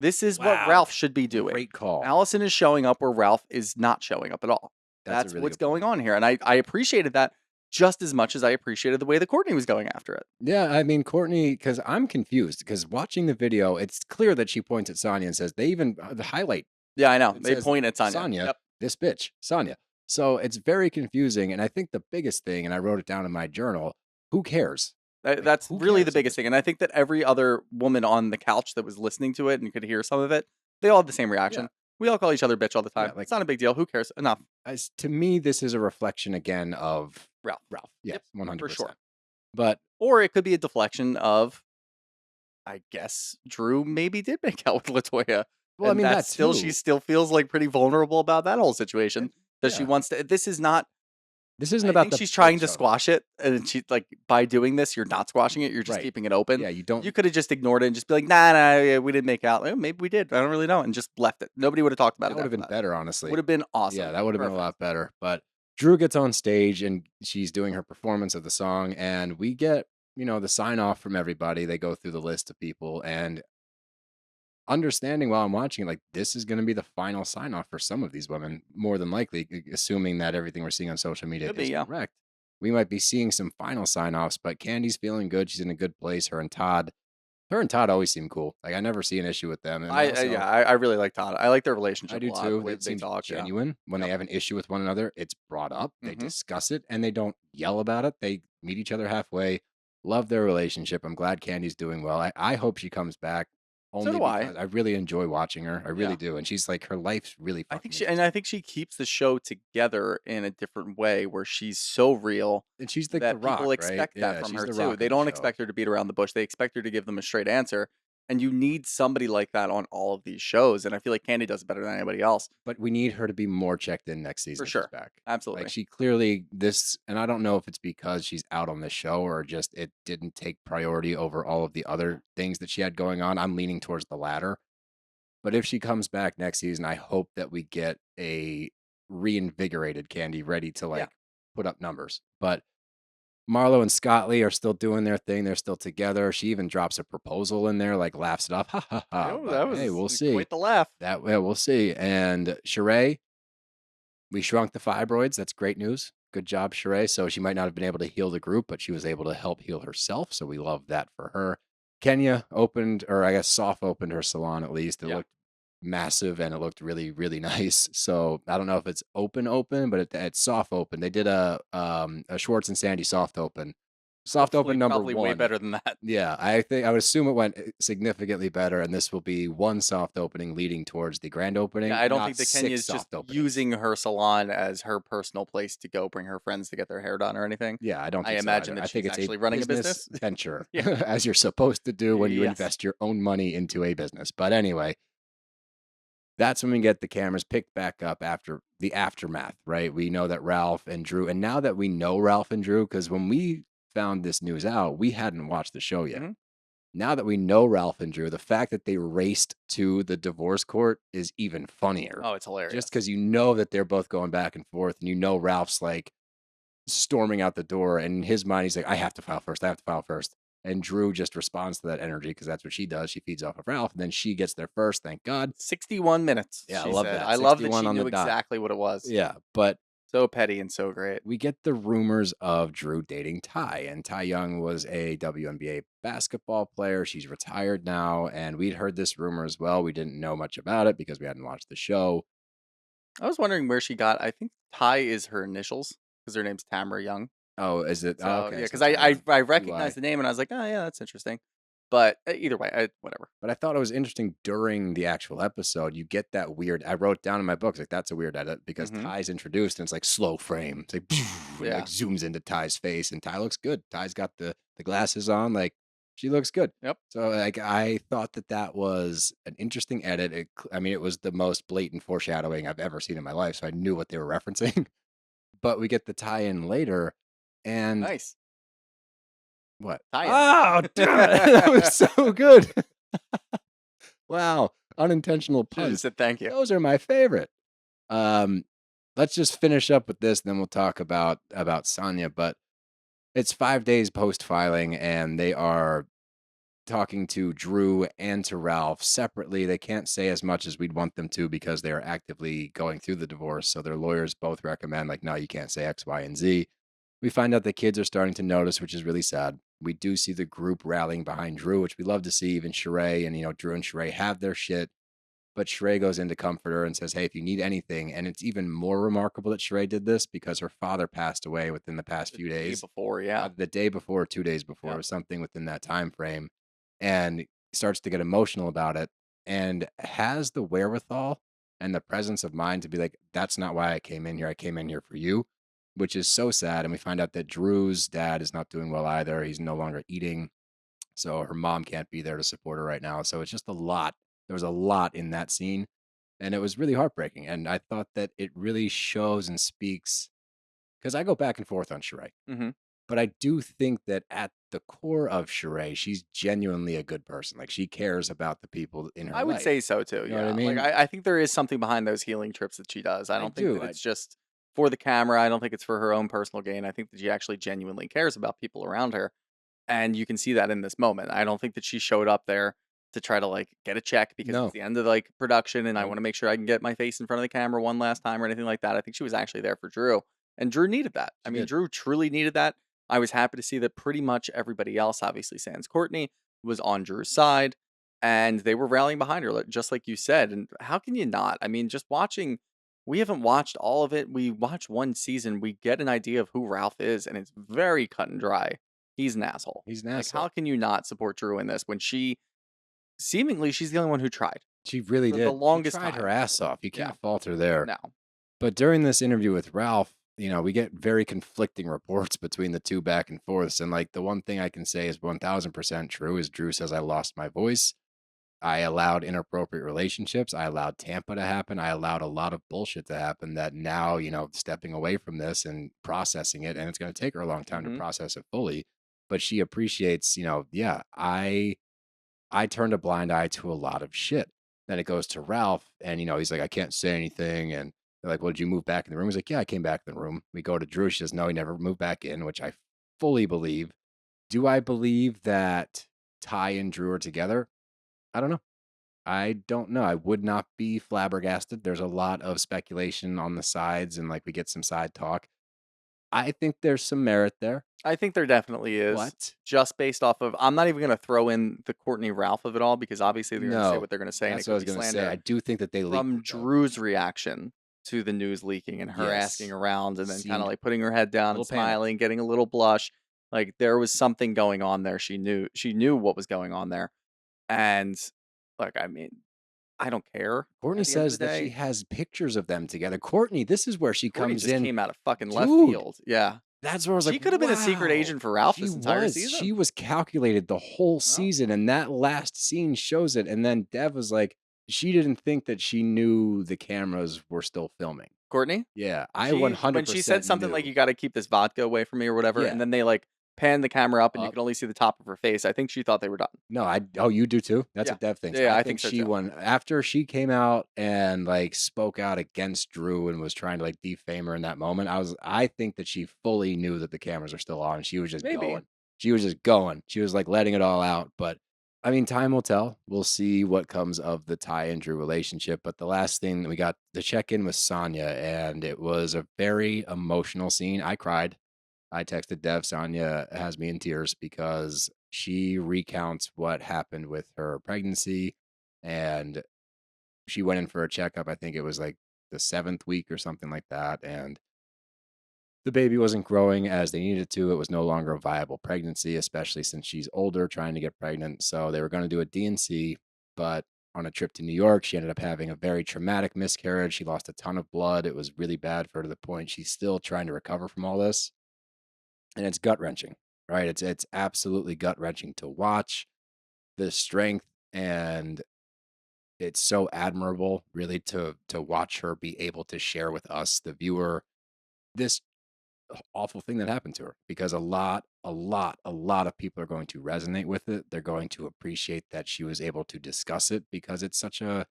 This is what Wow. Ralph should be doing. Great call. Allison is showing up where Ralph is not showing up at all. That's a That's really what's good point. going on here. And I appreciated that just as much as I appreciated the way that Courtney was going after it. Yeah, I mean, Courtney, because I'm confused, because watching the video, it's clear that she points at Sanya and says, they even, the highlight, Yeah, I know. It They says, point at Sanya. Sanya, Yep. this bitch, Sanya. So it's very confusing. And I think the biggest thing, and I wrote it down in my journal, who cares? That's who really cares the at biggest thing. And I think that every other woman on the couch that was listening to it and could hear some of it, they all had the same reaction. We all call each other bitch all the time. Yeah, like- It's not a big deal. Who cares? Enough. To me, this is a reflection again of Ralph. Yes, Yep, 100%. for sure. But Or it could be a deflection of, I guess, Drew maybe did make out with LaToya. well, I And mean, that's that still, too. she still feels like pretty vulnerable about that whole situation. Does she Yeah. wants to, this is not, This isn't I about think the she's trying to bitch of it. squash it. And she, like, by doing this, you're not squashing it. You're just Right. keeping it open. Yeah, you don't. You could have just ignored it and just be like, nah, yeah, we didn't make out. Maybe we did. I don't really know. And just left it. Nobody would have talked about that it. would have been after better, honestly. Would have been awesome. Yeah, that would have been a Perfect. lot better. But Drew gets on stage and she's doing her performance of the song, and we get, the sign off from everybody. They go through the list of people, and understanding while I'm watching, like, this is going to be the final sign off for some of these women, more than likely, assuming that everything we're seeing on social media Could be, is yeah. correct. We might be seeing some final sign offs, but Candy's feeling good. She's in a good place. Her and Todd always seem cool. Like, I never see an issue with them. And I really like Todd. I like their relationship I do a lot. too. The way It they seems talk. Yeah. genuine. When they Yep. have an issue with one another, it's brought up. They Mhm. discuss it, and they don't yell about it. They meet each other halfway. Love their relationship. I'm glad Candy's doing well. I hope she comes back. Only do I. because I really enjoy watching her. I really Yeah. do. And she's like, her life's really I fucking think interesting. I think she keeps the show together in a different way where she's so real And she's like that the Rock, people right? expect Yeah, that from she's her the too. Rock They of the don't show. expect her to beat around the bush. They expect her to give them a straight answer. And you need somebody like that on all of these shows. And I feel like Kandi does it better than anybody else. But we need her to be more checked in next season. For if she's sure. back. Absolutely. Like, she clearly and I don't know if it's because she's out on this show or just it didn't take priority over all of the other things that she had going on. I'm leaning towards the latter. But if she comes back next season, I hope that we get a reinvigorated Kandi ready to put up numbers. But Marlo and Scott Lee are still doing their thing. They're still together. She even drops a proposal in there, like laughs it off. Ha ha ha. Oh, But, that was hey, we'll see. quite the laugh. We'll see. And Sheree, we shrunk the fibroids. That's great news. Good job, Sheree. So she might not have been able to heal the group, but she was able to help heal herself. So we love that for her. Kenya opened, or I guess soft opened her salon at least. It Yeah. looked massive and it looked really, really nice. So I don't know if it's open, but it's soft open. They did a Schwartz and Sandy soft open. Soft Hopefully open number probably way one. better than that. Yeah, I would assume it went significantly better, and this will be one soft opening leading towards the grand opening. Yeah, I don't not think that 6 Kenya is just soft openings. using her salon as her personal place to go bring her friends to get their hair done or anything. Yeah, I don't. I Think so imagine either. that I think she's it's actually running a business. venture, Yeah. as you're supposed to do when you Yes. invest your own money into a business. But anyway, that's when we get the cameras picked back up after the aftermath. Right? We know that Ralph and Drew, and now that we know Ralph and Drew, because when we found this news out, we hadn't watched the show yet. Mhm. Now that we know Ralph and Drew, the fact that they raced to the divorce court is even funnier. Oh, it's hilarious. Just because you know that they're both going back and forth, and you know Ralph's like storming out the door, and in his mind he's like, I have to file first. And Drew just responds to that energy because that's what she does. She feeds off of Ralph, and then she gets there first. Thank God. 61 minutes. Yeah, I she love said. that. I love that 61 she on the knew dot. exactly what it was. Yeah, but So petty and so great. we get the rumors of Drew dating Ty, and Ty Young was a WNBA basketball player. She's retired now, and we'd heard this rumor as well. We didn't know much about it because we hadn't watched the show. I was wondering where she got. I think Ty is her initials because her name's Tamra Young. Oh, is it? So, Oh, okay. yeah, So because Ty Young, I TY. recognized the name and I was like, oh yeah, that's interesting. But either way, whatever. But I thought it was interesting during the actual episode. You get that weird. I wrote down in my books like that's a weird edit because Mhm. Ty's introduced and it's like slow frame. It's like, and Yeah. like zooms into Ty's face, and Ty looks good. Ty's got the glasses on, like she looks good. Yep. So like I thought that was an interesting edit. I mean, it was the most blatant foreshadowing I've ever seen in my life, so I knew what they were referencing. But we get the tie-in later, and Nice. what? Tie-in. Oh, damn it! That was so good. Wow, unintentional Should've puns. said thank you. Those are my favorite. Let's just finish up with this, and then we'll talk about Sanya. But it's 5 days post filing, and they are talking to Drew and to Ralph separately. They can't say as much as we'd want them to because they are actively going through the divorce. So their lawyers both recommend, like, no, you can't say X, Y, and Z. We find out the kids are starting to notice, which is really sad. We do see the group rallying behind Drew, which we love to see. Even Sheree and, Drew and Sheree have their shit. But Sheree goes in to comfort her and says, hey, if you need anything, and it's even more remarkable that Sheree did this because her father passed away within the past few The day days. before, yeah. The day before, 2 days before, Yep. or something within that time frame, and starts to get emotional about it and has the wherewithal and the presence of mind to be like, that's not why I came in here. I came in here for you, which is so sad. And we find out that Drew's dad is not doing well either. He's no longer eating. So her mom can't be there to support her right now. So it's just a lot. There was a lot in that scene, and it was really heartbreaking. And I thought that it really shows and speaks, because I go back and forth on Sheree. Mm-hmm. But I do think that at the core of Sheree, she's genuinely a good person. Like, she cares about the people in her I would life. say so too. You know Yeah. what I mean? Like I think there is something behind those healing trips that she does. I I don't think do. that it's just for the camera. I don't think it's for her own personal gain. I think that she actually genuinely cares about people around her. And you can see that in this moment. I don't think that she showed up there to try to like get a check because No. it's the end of like production and I Nope. want to make sure I can get my face in front of the camera one last time or anything like that. I think she was actually there for Drew. And Drew needed that. I She mean, did. Drew truly needed that. I was happy to see that pretty much everybody else, obviously sans Courtney, was on Drew's side and they were rallying behind her, just like you said. And how can you not? I mean, just watching, we haven't watched all of it. We watch one season, we get an idea of who Ralph is, and it's very cut and dry. He's an asshole. He's an Like, asshole. how can you not support Drew in this when she's the only one who tried? She really for did. the longest She tried her time. ass off. You Yeah. can't fault her there. No. But during this interview with Ralph, we get very conflicting reports between the two back and forths. And like the one thing I can say is 1000% true is Drew says, I lost my voice. I allowed inappropriate relationships. I allowed Tampa to happen. I allowed a lot of bullshit to happen that now, stepping away from this and processing it. And it's going to take her a long time Mhm. to process it fully. But she appreciates, yeah, I turned a blind eye to a lot of shit. Then it goes to Ralph, and he's like, I can't say anything. And they're like, well, did you move back in the room? He's like, yeah, I came back in the room. We go to Drew. She says, no, he never moved back in, which I fully believe. Do I believe that Ty and Drew are together? I don't know. I don't know. I would not be flabbergasted. There's a lot of speculation on the sides, and like we get some side talk. I think there's some merit there. I think there definitely is. What? Just based off of, I'm not even going to throw in the Courtney Ralph of it all because obviously they're going to say No, what they're going to say. that's and what I was it could be going to say. slander. I do think that they leaked From it, though. Drew's reaction to the news leaking and her asking Yes. around and then kind Seemed of like putting her head down and little panicked. smiling, getting a little blush. Like there was something going on there. She knew what was going on there. And like, I mean, I don't care. Courtney at the end of says the that she day. has pictures of them together. Courtney, this is where she Courtney comes just in. came out of fucking left Dude, field. Yeah. That's where I was She like, could have been a secret wow. agent for Ralph She this entire was. season. She was calculated the whole season, and that last scene shows it. And then Dev was like, she didn't think that she knew the cameras were still filming. Courtney? Yeah, I She- 100% when she said something like knew. you got to keep this vodka away from me or whatever, Yeah. and then they like pan the camera up and you Up. can only see the top of her face. I think she thought they were done. No, you do too? That's Yeah. what Dev thinks. Yeah, I I think think so she too. won after she came out and like spoke out against Drew and was trying to like defame her in that moment. I think that she fully knew that the cameras are still on. She was just Maybe. going. She was just going. She was like letting it all out. But I mean, time will tell. We'll see what comes of the Ty and Drew relationship. But the last thing we got the check in with Sanya, and it was a very emotional scene. I cried. I texted Dev. Sanya has me in tears because she recounts what happened with her pregnancy, and she went in for a checkup. I think it was like the 7th week or something like that, and the baby wasn't growing as they needed to. It was no longer a viable pregnancy, especially since she's older, trying to get pregnant. So they were going to do a D&C, but on a trip to New York, she ended up having a very traumatic miscarriage. She lost a ton of blood. It was really bad for her to the point she's still trying to recover from all this. And it's gut-wrenching, right? It's absolutely gut-wrenching to watch the strength, and it's so admirable really to watch her be able to share with us, the viewer, this awful thing that happened to her, because a lot of people are going to resonate with it. They're going to appreciate that she was able to discuss it, because it's such an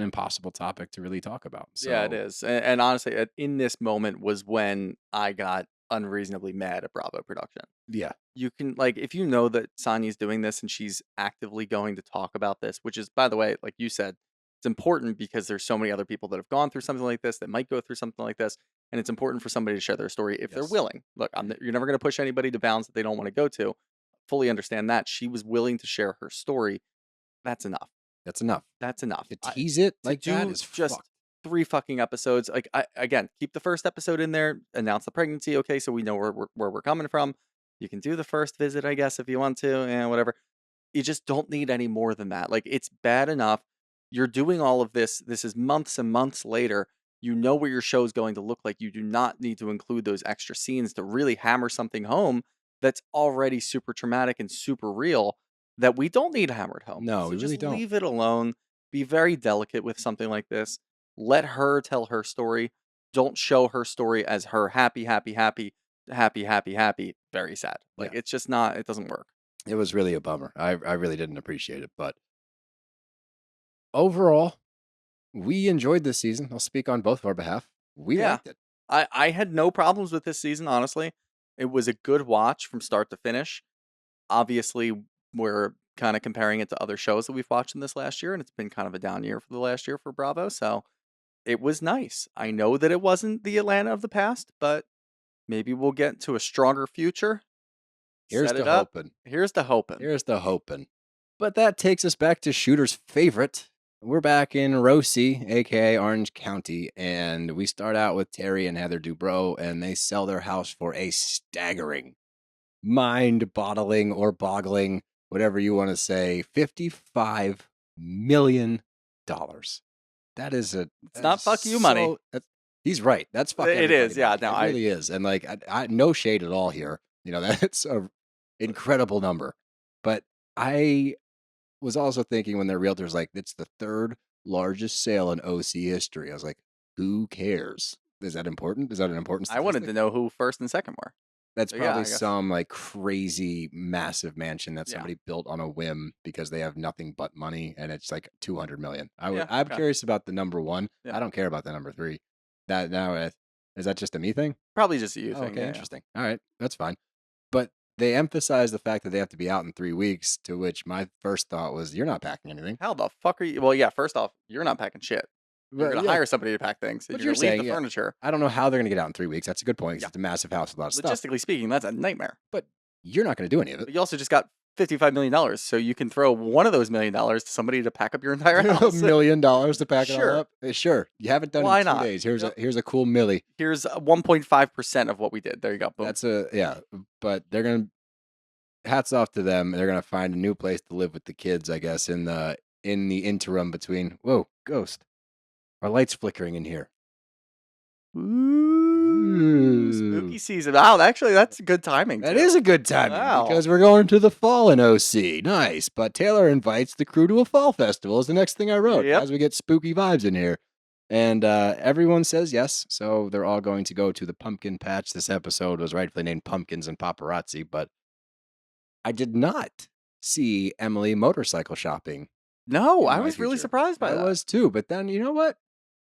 impossible topic to really talk about. Yeah, it So is. And honestly, in this moment was when I got unreasonably mad at Bravo production. yeah, You can, like, if you know that Sanya's doing this and she's actively going to talk about this, which is, by the way, like you said, it's important because there's so many other people that have gone through something like this, that might go through something like this, and it's important for somebody to share their story if they're yes, willing. Look, you're never going to push anybody to bounds that they don't want to go to. Fully understand that. She was willing to share her story. That's enough. that's enough. That's enough. To tease it To like that do is just fucked. 3 fucking episodes. Like, again, keep the first episode in there, announce the pregnancy, okay, so we know where we're coming from. You can do the first visit, I guess, if you want to, and whatever. You just don't need any more than that. Like, it's bad enough. You're doing all of this. This is months and months later. You know what your show is going to look like. You do not need to include those extra scenes to really hammer something home that's already super traumatic and super real, that we don't need hammered home. No, So we really just don't. leave it alone. Be very delicate with something like this. Let her tell her story. Don't show her story as her happy, happy, happy, happy, happy, happy, very sad. Like, Yeah, it's just not, it doesn't work. it was really a bummer. I really didn't appreciate it, but overall, we enjoyed this season. I'll speak on both of our behalf. We Yeah. liked it. I had no problems with this season, honestly. It was a good watch from start to finish. Obviously, we're kind of comparing it to other shows that we've watched in this last year, and it's been kind of a down year for the last year for Bravo. So it was nice. I know that it wasn't the Atlanta of the past, but maybe we'll get to a stronger future. Here's Set the it up. hoping. Here's the hoping. Here's the hoping. But that takes us back to Shooter's favorite. We're back in RHOC, aka Orange County, and we start out with Terry and Heather Dubrow, and they sell their house for a staggering, mind-boggling or boggling, whatever you want to say, $55 million. That is a. It's not fuck you money. He's right. That's fuck It everybody is, yeah. money. No, It really is, and like I no shade at all here. You know, that's a incredible number. But I was also thinking when their realtor's like, it's the 3rd largest sale in OC history. I was like, who cares? Is that important? Is that an important I wanted to statistic? know who first and second were. That's So, yeah, probably I guess. some like crazy massive mansion that Yeah. somebody built on a whim because they have nothing but money, and it's like 200 million. Yeah, I'm okay. curious about the number 1. Yeah. I don't care about the number 3. That now is that just a me thing? Probably just a you Oh, thing. okay, Yeah, interesting. All right, that's fine. But they emphasize the fact that they have to be out in 3 weeks, to which my first thought was, you're not packing anything. How the fuck are you? Well, yeah, first off, you're not packing shit. You're But, going to yeah, hire somebody to pack things. but You're you're going to leave saying, the yeah, furniture. I don't know how they're going to get out in 3 weeks. That's a good point, 'cause Yeah. it's a massive house with a lot of stuff. Logistically speaking, that's a nightmare. But you're not going to do any of But it. you also just got $55 million, so you can throw one of those $1 million to somebody to pack up your entire $1 house. million to pack it Sure. all up? Sure. You haven't done it Why in 2 not? days. Here's Yep. a cool milli. Here's 1.5% of what we did. There you go. Boom. That's but they're going to, hats off to them. They're going to find a new place to live with the kids, I guess, in the interim between. Whoa, ghost. Our light's flickering in here. Ooh, spooky season. Wow, actually, that's good timing. That too. is a good timing Wow. because we're going to the fall in OC. Nice. But Taylor invites the crew to a fall festival is the next thing I wrote Yep. as we get spooky vibes in here. And everyone says yes. So they're all going to go to the pumpkin patch. This episode was rightfully named Pumpkins and Paparazzi, but I did not see Emily motorcycle shopping. No, in I my was really future. surprised by I that. was too. But then, you know what?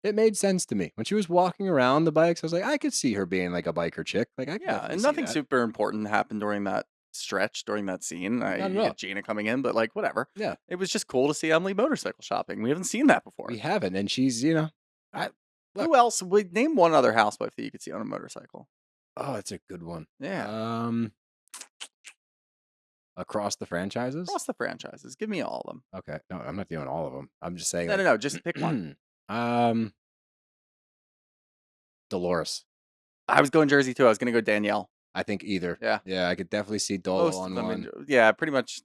It made sense to me. When she was walking around the bikes, I was like, I could see her being like a biker chick. Like, I could Yeah, definitely and see nothing that. super important happened during that stretch during that scene. Not at You all. get Gina coming in, but like whatever. Yeah. It was just cool to see Emily motorcycle shopping. We haven't seen that before. We haven't, and she's, I look. Who else? Name one other housewife that you could see on a motorcycle. Oh, it's a good one. Yeah. Across the franchises? Across the franchises. Give me all of them. Okay. No, I'm not doing all of them. I'm just saying. No. Just pick one. Dolores. I was going Jersey too. I was going to go Danielle. I think either. Yeah. Yeah, I could definitely see Dolo Most on of them. one. Yeah, pretty much.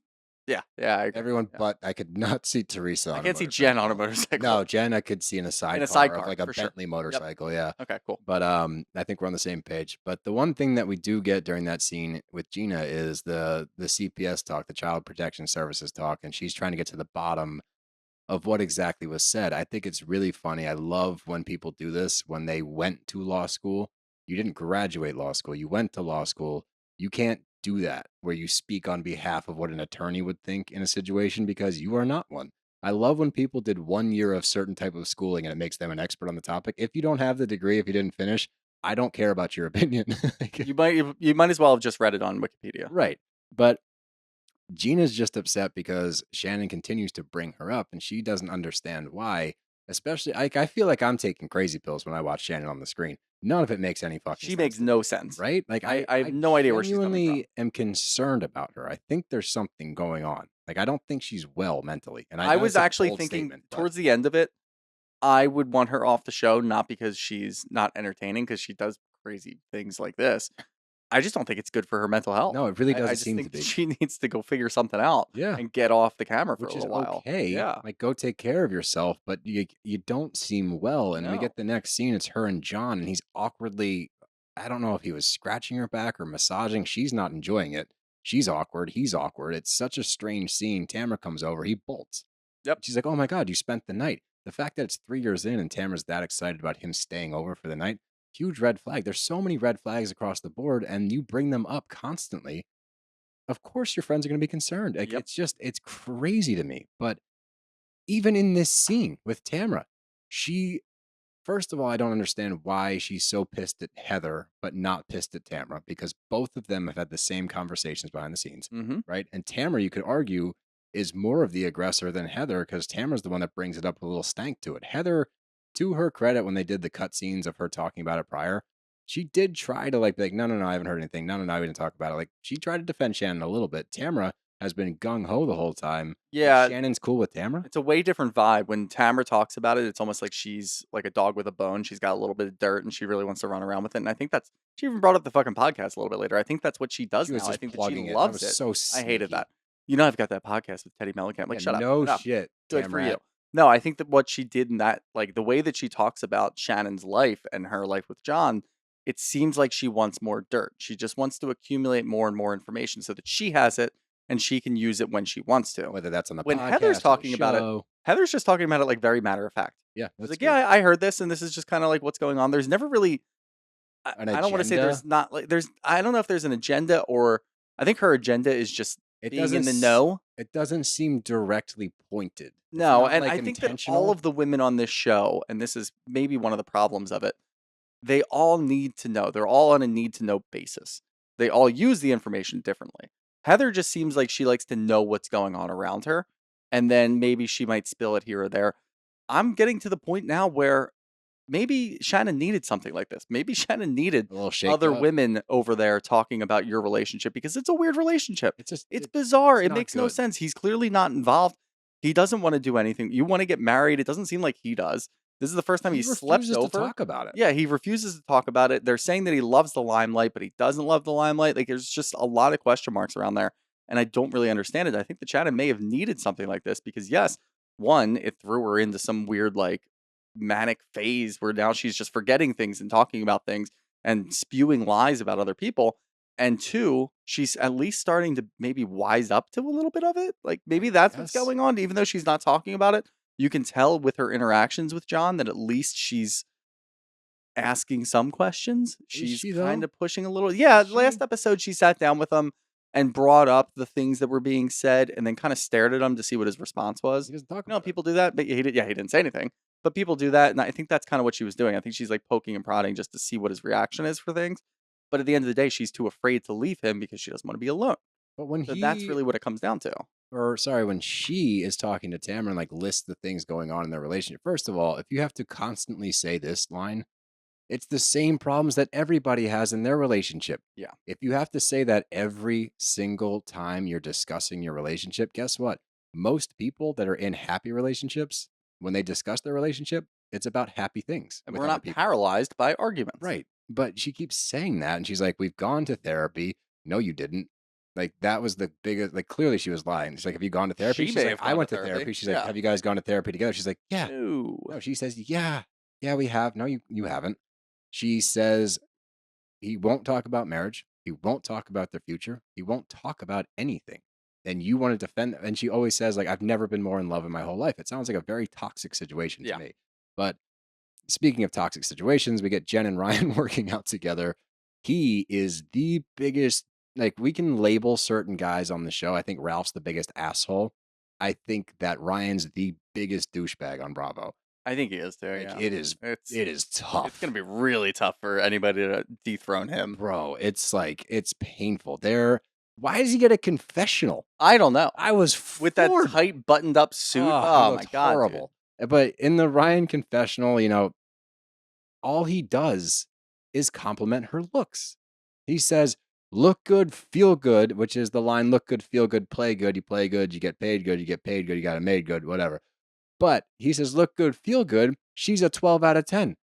Yeah. I agree. Everyone, Yeah. but I could not see Teresa on I a can't see motorcycle. Jenn on a motorcycle. No, Jen I could see in a sidecar, sidecar, of like a for sure. Bentley motorcycle. Yeah. Okay, cool. But I think we're on the same page. But the one thing that we do get during that scene with Gina is the CPS talk, the Child Protection Services talk, and she's trying to get to the bottom of what exactly was said. I think it's really funny. I love when people do this when they went to law school. You didn't graduate law school. You went to law school. You can't do that where you speak on behalf of what an attorney would think in a situation because you are not one. I love when people did 1 year of certain type of schooling and it makes them an expert on the topic. If you don't have the degree, if you didn't finish, I don't care about your opinion. You might as well have just read it on Wikipedia. Right. But Gina's just upset because Shannon continues to bring her up and she doesn't understand why. Especially, I feel like I'm taking crazy pills when I watch Shannon on the screen. None of it makes any fucking sense. She makes no sense. Right? Like I have no idea where she's coming from. I genuinely am concerned about her. I think there's something going on. Like I don't think she's well mentally. And I know was it's a actually bold thinking statement, but- towards the end of it, I would want her off the show, not because she's not entertaining, because she does crazy things like this. I just don't think it's good for her mental health. No, it really I doesn't just seem think to be. she needs to go figure something out. Yeah. And get off the camera for Which a is little while. okay. Yeah. Like go take care of yourself, but you don't seem well. And we No. get the next scene, it's her and John, and he's awkwardly, I don't know if he was scratching her back or massaging. She's not enjoying it. She's awkward. He's awkward. It's such a strange scene. Tamra comes over. He bolts. Yep. She's like, oh my God, you spent the night. The fact that it's 3 years in and Tamra's that excited about him staying over for the night, huge red flag. There's so many red flags across the board and you bring them up constantly. Of course your friends are going to be concerned. Like, Yep. it's crazy to me. But even in this scene with Tamra, first of all, I don't understand why she's so pissed at Heather, but not pissed at Tamra, because both of them have had the same conversations behind the scenes, Mm-hmm. right? And Tamra, you could argue, is more of the aggressor than Heather, because Tamra's the one that brings it up with a little stank to it. Heather, to her credit, when they did the cut scenes of her talking about it prior, she did try to be like, no, I haven't heard anything. No, we didn't talk about it. Like, she tried to defend Shannon a little bit. Tamra has been gung-ho the whole time. Yeah. Shannon's cool with Tamra. It's a way different vibe. When Tamra talks about it, it's almost like she's like a dog with a bone. She's got a little bit of dirt and she really wants to run around with it. And I think she even brought up the fucking podcast a little bit later. I think that's what she does She was now. I just think that plugging she it. loves That was it. so I hated sneaky. that. You know, I've got that podcast with Teddy Mellencamp. Like, Yeah, shut up. no shut up. shit. Good for Tamra. you. No, I think that what she did in that, like the way that she talks about Shannon's life and her life with John, it seems like she wants more dirt. She just wants to accumulate more and more information so that she has it and she can use it when she wants to. Whether that's on the When podcast Heather's or the talking about it, show. Heather's just talking about it like very matter of fact. Yeah, It's that's like, good. yeah, I heard this and this is just kind of like what's going on. There's never really, I An don't want to say agenda? there's not like, I don't know if there's an agenda or I think her agenda is just It being in doesn't the s- know. It doesn't seem directly pointed. It's No, not, and like, I think that all intentional. of the women on this show, and this is maybe one of the problems of it, they all need to know. They're all on a need to know basis. They all use the information differently. Heather just seems like she likes to know what's going on around her, and then maybe she might spill it here or there. I'm getting to the point now where maybe Shannon needed something like this. Maybe Shannon needed a little shake other up. women over there talking about your relationship because it's a weird relationship. It's just It's bizarre. it's It not makes no good. sense. He's clearly not involved. He doesn't want to do anything. You want to get married. It doesn't seem like he does. This is the first time he he slept refuses over. to talk about it. Yeah, he refuses to talk about it. They're saying that he loves the limelight, but he doesn't love the limelight. Like there's just a lot of question marks around there. And I don't really understand it. I think that Shannon may have needed something like this because yes, one, it threw her into some weird like manic phase where now she's just forgetting things and talking about things and spewing lies about other people. And two, she's at least starting to maybe wise up to a little bit of it. Like maybe that's what's Yes. going on, even though she's not talking about it. You can tell with her interactions with John that at least she's asking some questions. She's she, though? kind of pushing a little. Yeah, Is last she? episode she sat down with him and brought up the things that were being said and then kind of stared at him to see what his response was. He doesn't talk No, about it. people do that, but he didn't say anything. But people do that, and I think that's kind of what she was doing. I think she's like poking and prodding just to see what his reaction is for things. But at the end of the day, she's too afraid to leave him because she doesn't want to be alone. But when So that's he, really what it comes down to. or sorry, when she is talking to Tamra and like lists the things going on in their relationship, first of all, if you have to constantly say this line, it's the same problems that everybody has in their relationship. Yeah. If you have to say that every single time you're discussing your relationship, guess what? Most people that are in happy relationships, when they discuss their relationship, it's about happy things. And with we're other not people. paralyzed by arguments. Right. But she keeps saying that. And she's like, we've gone to therapy. No, you didn't. Like, that was the biggest, like, clearly she was lying. She's like, have you gone to therapy? She She's may like, have I gone went to to therapy. therapy. She's Yeah. like, have you guys gone to therapy together? She's like, yeah. No. No, she says, yeah, we have. No, you haven't. She says he won't talk about marriage. He won't talk about their future. He won't talk about anything. And you want to defend. And she always says, like, I've never been more in love in my whole life. It sounds like a very toxic situation Yeah. to me. But speaking of toxic situations, we get Jenn and Ryan working out together. He is the biggest, like, we can label certain guys on the show. I think Ralph's the biggest asshole. I think that Ryan's the biggest douchebag on Bravo. I think he is too. Like, Yeah. it is tough. It's gonna be really tough for anybody to dethrone him. Bro, it's like, it's painful. Why does he get a confessional? I don't know. I was With that floored. tight buttoned up suit. He Oh my looked god, horrible. But in the Ryan confessional, all he does is compliment her looks. He says, look good, feel good, which is the line, look good, feel good, play good, you play good, you get paid good, you get paid good, you got it made good, whatever. But he says, look good, feel good. She's a 12 out of 10.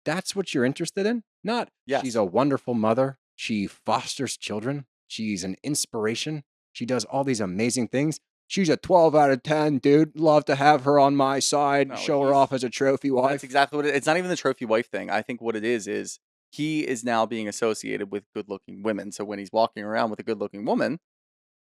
That's what you're interested in? Not, Yes. she's a wonderful mother. She fosters children. She's an inspiration. She does all these amazing things. She's a 12 out of 10, dude. Love to have her on my side. No, Show her he's- off as a trophy wife. That's exactly what it's not even the trophy wife thing. I think what it is he is now being associated with good-looking women. So when he's walking around with a good-looking woman,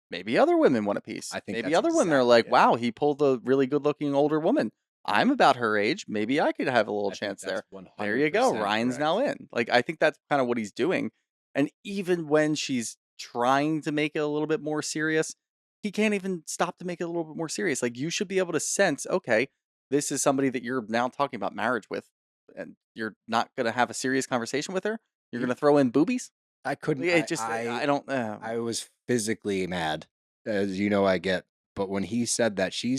maybe other women want a piece. I think maybe that's other women are exactly like, it. wow, he pulled a really good-looking older woman. I'm about her age. Maybe I could have a little I think chance there. that's There you go. 100% Ryan's correct. now in. Like, I think that's kind of what he's doing. And even when she's trying to make it a little bit more serious, he can't even stop to make it a little bit more serious. Like, you should be able to sense, okay, this is somebody that you're now talking about marriage with, and you're not going to have a serious conversation with her. You're going to throw in boobies. I couldn't. It just, I don't. I was physically mad, as you know I get. But when he said that, she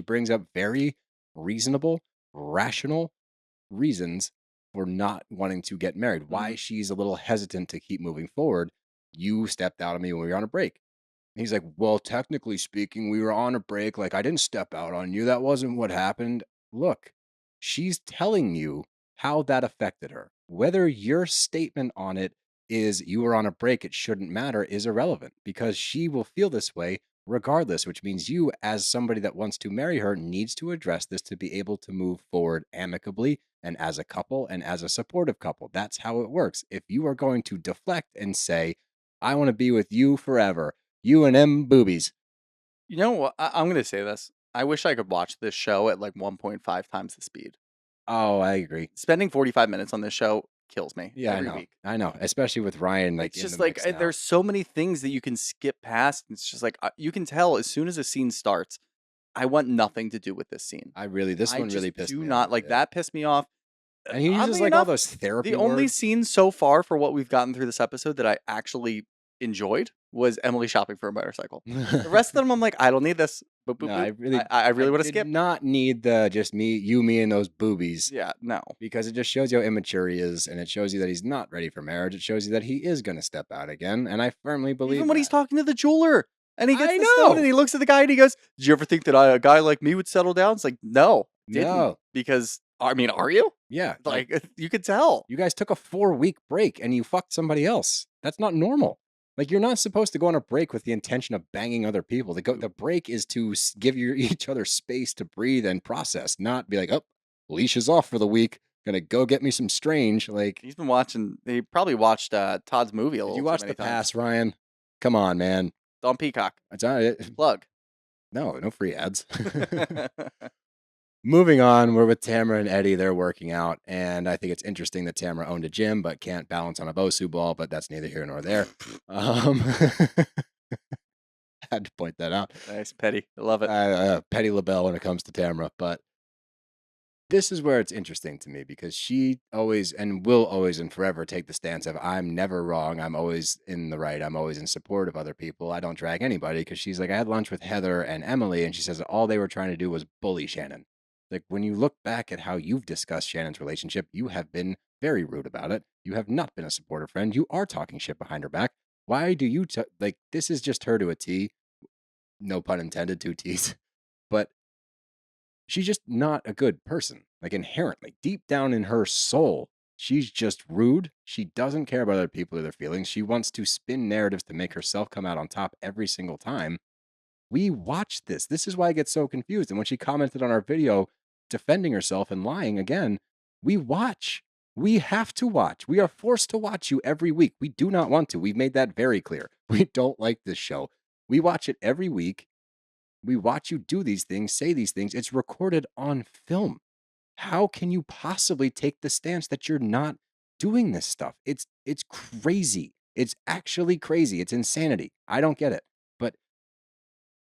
brings up very reasonable, rational reasons for not wanting to get married. Why she's a little hesitant to keep moving forward. You stepped out on me when we were on a break. And he's like, well, technically speaking, we were on a break. Like, I didn't step out on you. That wasn't what happened. Look, she's telling you how that affected her. Whether your statement on it is you were on a break, it shouldn't matter, is irrelevant because she will feel this way regardless, which means you, as somebody that wants to marry her, needs to address this to be able to move forward amicably and as a couple and as a supportive couple. That's how it works. If you are going to deflect and say, I want to be with you forever, you and them boobies. You know what? I'm going to say this. I wish I could watch this show at like 1.5 times the speed. Oh, I agree. Spending 45 minutes on this show kills me Yeah, every I know. week. I know, especially with Ryan. Like, It's in just the like mix now. there's so many things that you can skip past. It's just like you can tell as soon as a scene starts, I want nothing to do with this scene. This one really pissed me off. Like that pissed me off. And he uses Oddly like all enough, those therapy The only words. scene so far for what we've gotten through this episode that I actually enjoyed was Emily shopping for a motorcycle. The rest of them, I'm like, I don't need this. Boop, boop, No, boop. I really want to skip. Did not need the just me, and those boobies. Yeah, no. Because it just shows you how immature he is, and it shows you that he's not ready for marriage. It shows you that he is going to step out again, and I firmly believe Even when he's that. talking to the jeweler and he gets I the stone know. and he looks at the guy and he goes, "Did you ever think that a guy like me would settle down?" It's like, no, didn't. No. Because I mean, are you? Yeah, Like you could tell. you guys took a 4-week break and you fucked somebody else. That's not normal. Like, you're not supposed to go on a break with the intention of banging other people. The break is to give each other space to breathe and process, not be like, oh, leash is off for the week. Gonna go get me some Strange. Like, He's been watching. He probably watched Todd's movie a did little. you too watch many The times. Pass, Ryan? Come on, man. It's on Peacock. It's not it. Plug. No free ads. Moving on, we're with Tamra and Eddie. They're working out, and I think it's interesting that Tamra owned a gym but can't balance on a Bosu ball, but that's neither here nor there. Had to point that out. Nice, petty. I love it. Petty LaBelle when it comes to Tamra, but this is where it's interesting to me because she always and will always and forever take the stance of I'm never wrong. I'm always in the right. I'm always in support of other people. I don't drag anybody because she's like, I had lunch with Heather and Emily, and she says all they were trying to do was bully Shannon. Like when you look back at how you've discussed Shannon's relationship, you have been very rude about it. You have not been a supportive friend. You are talking shit behind her back. Why do you like this is just her to a T? No pun intended, two T's. But she's just not a good person. Like inherently, deep down in her soul, she's just rude. She doesn't care about other people or their feelings. She wants to spin narratives to make herself come out on top every single time. We watch this. This is why I get so confused. And when she commented on our video defending herself and lying again, we watch. We have to watch. We are forced to watch you every week. We do not want to. We've made that very clear. We don't like this show. We watch it every week. We watch you do these things, say these things. It's recorded on film. How can you possibly take the stance that you're not doing this stuff? It's crazy. It's actually crazy. It's insanity. I don't get it. But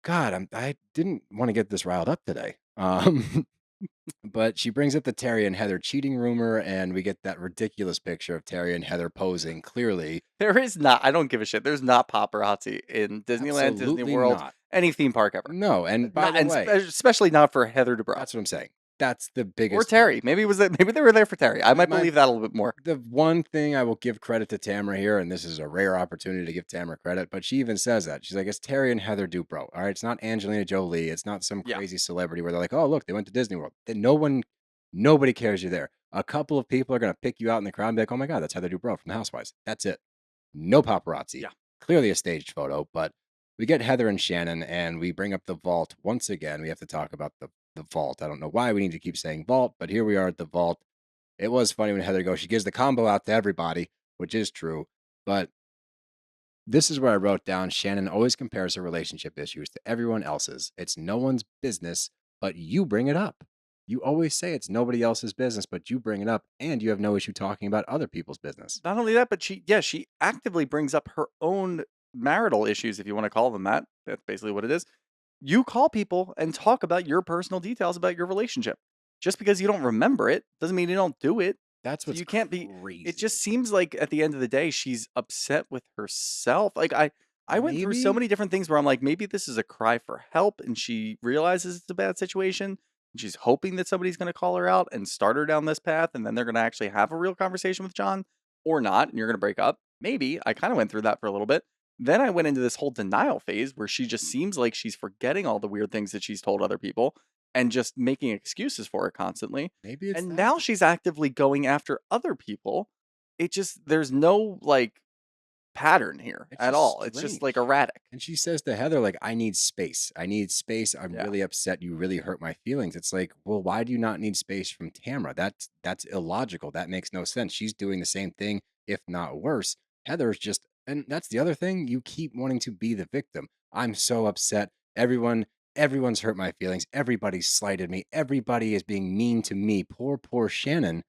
God, I didn't want to get this riled up today. But she brings up the Terry and Heather cheating rumor, and we get that ridiculous picture of Terry and Heather posing. Clearly, There is not. I don't give a shit. There's not paparazzi in Disneyland, Disney absolutely World, not. any theme park ever. No, and by Not, the and way, especially not for Heather Dubrow that's what I'm saying. That's the or biggest Terry. Maybe maybe they were there for Terry. I might My- believe that a little bit more. The one thing I will give credit to Tamra here, and this is a rare opportunity to give Tamra credit, but she even says that. She's like, it's Terry and Heather Dubrow. All right. It's not Angelina Jolie. It's not some Yeah. crazy celebrity where they're like, oh, look, they went to Disney World. Then nobody cares you're there. A couple of people are going to pick you out in the crowd and be like, oh my God, that's Heather Dubrow from The Housewives. That's it. No paparazzi. Yeah. Clearly a staged photo, but we get Heather and Shannon and we bring up the vault once again. We have to talk about the vault. I don't know why we need to keep saying vault, but here we are at the vault. It was funny when Heather goes, she gives the combo out to everybody, which is true. But this is where I wrote down Shannon always compares her relationship issues to everyone else's. It's no one's business, but you bring it up. You always say it's nobody else's business, but you bring it up, and you have no issue talking about other people's business. Not only that, but she actively brings up her own marital issues, if you want to call them that. That's basically what it is. You call people and talk about your personal details about your relationship. Just because you don't remember it doesn't mean you don't do it. That's So what's you can't be. crazy. It just seems like at the end of the day, she's upset with herself. Like I went through so Maybe- many different things where I'm like, maybe this is a cry for help, and she realizes it's a bad situation. And she's hoping that somebody's going to call her out and start her down this path, and then they're going to actually have a real conversation with John, or not, and you're going to break up. Maybe I kind of went through that for a little bit. Then I went into this whole denial phase where she just seems like she's forgetting all the weird things that she's told other people and just making excuses for it constantly. Maybe it's And that. now she's actively going after other people. It just, there's no like pattern here It's at just all. It's just like strange. erratic. And she says to Heather, like, I need space. I need space. I'm Yeah. really upset. You really hurt my feelings. It's like, well, why do you not need space from Tamra? That's illogical. That makes no sense. She's doing the same thing, if not worse. Heather's just, and that's the other thing. You keep wanting to be the victim. I'm so upset. Everyone's hurt my feelings. Everybody's slighted me. Everybody is being mean to me. Poor Shannon.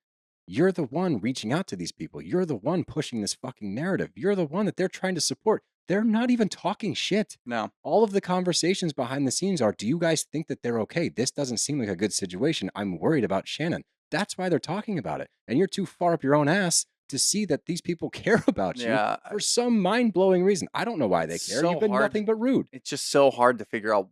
You're the one reaching out to these people. You're the one pushing this fucking narrative. You're the one that they're trying to support. They're not even talking shit. No. All of the conversations behind the scenes are, do you guys think that they're okay? This doesn't seem like a good situation. I'm worried about Shannon. That's why they're talking about it. And you're too far up your own ass to see that these people care about you Yeah. for some mind-blowing reason. I don't know why they It's care. so You've been hard. nothing but rude. It's just so hard to figure out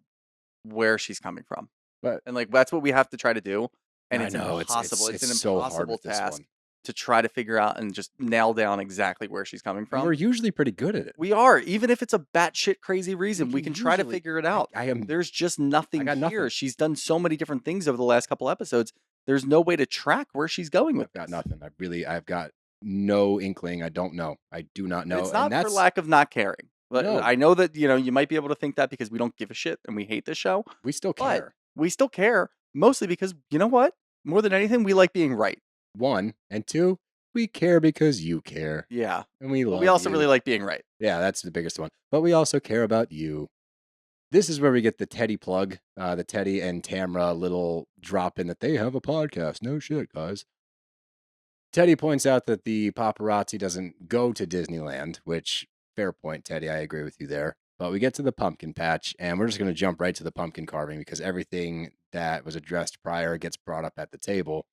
where she's coming from. But And like, that's what we have to try to do. And I it's know, impossible. It's an so hard impossible with this task one. to try to figure out and just nail down exactly where she's coming And from. we're usually pretty good at it. We are, even if it's a batshit crazy reason, we can try to usually- figure it out. I am There's just nothing got here. nothing. She's done so many different things over the last couple episodes. There's no way to track where she's going with I've got this. nothing. I've got no inkling. I don't know. I do not And know. it's not and that's for lack of not caring. But No. I know that, you might be able to think that because we don't give a shit and we hate this show. we still But care. we still care, mostly because, you know what? More than anything, we like being right. One and two, we care because you care, Yeah. and we But love. we also you. really like being right. Yeah, that's the biggest one. But we also care about you. This is where we get the Teddy plug, the Teddy and Tamra little drop in that they have a podcast. No shit, guys. Teddy points out that the paparazzi doesn't go to Disneyland, which, fair point, Teddy. I agree with you there. But we get to the pumpkin patch, and we're just going to jump right to the pumpkin carving because everything that was addressed prior gets brought up at the table.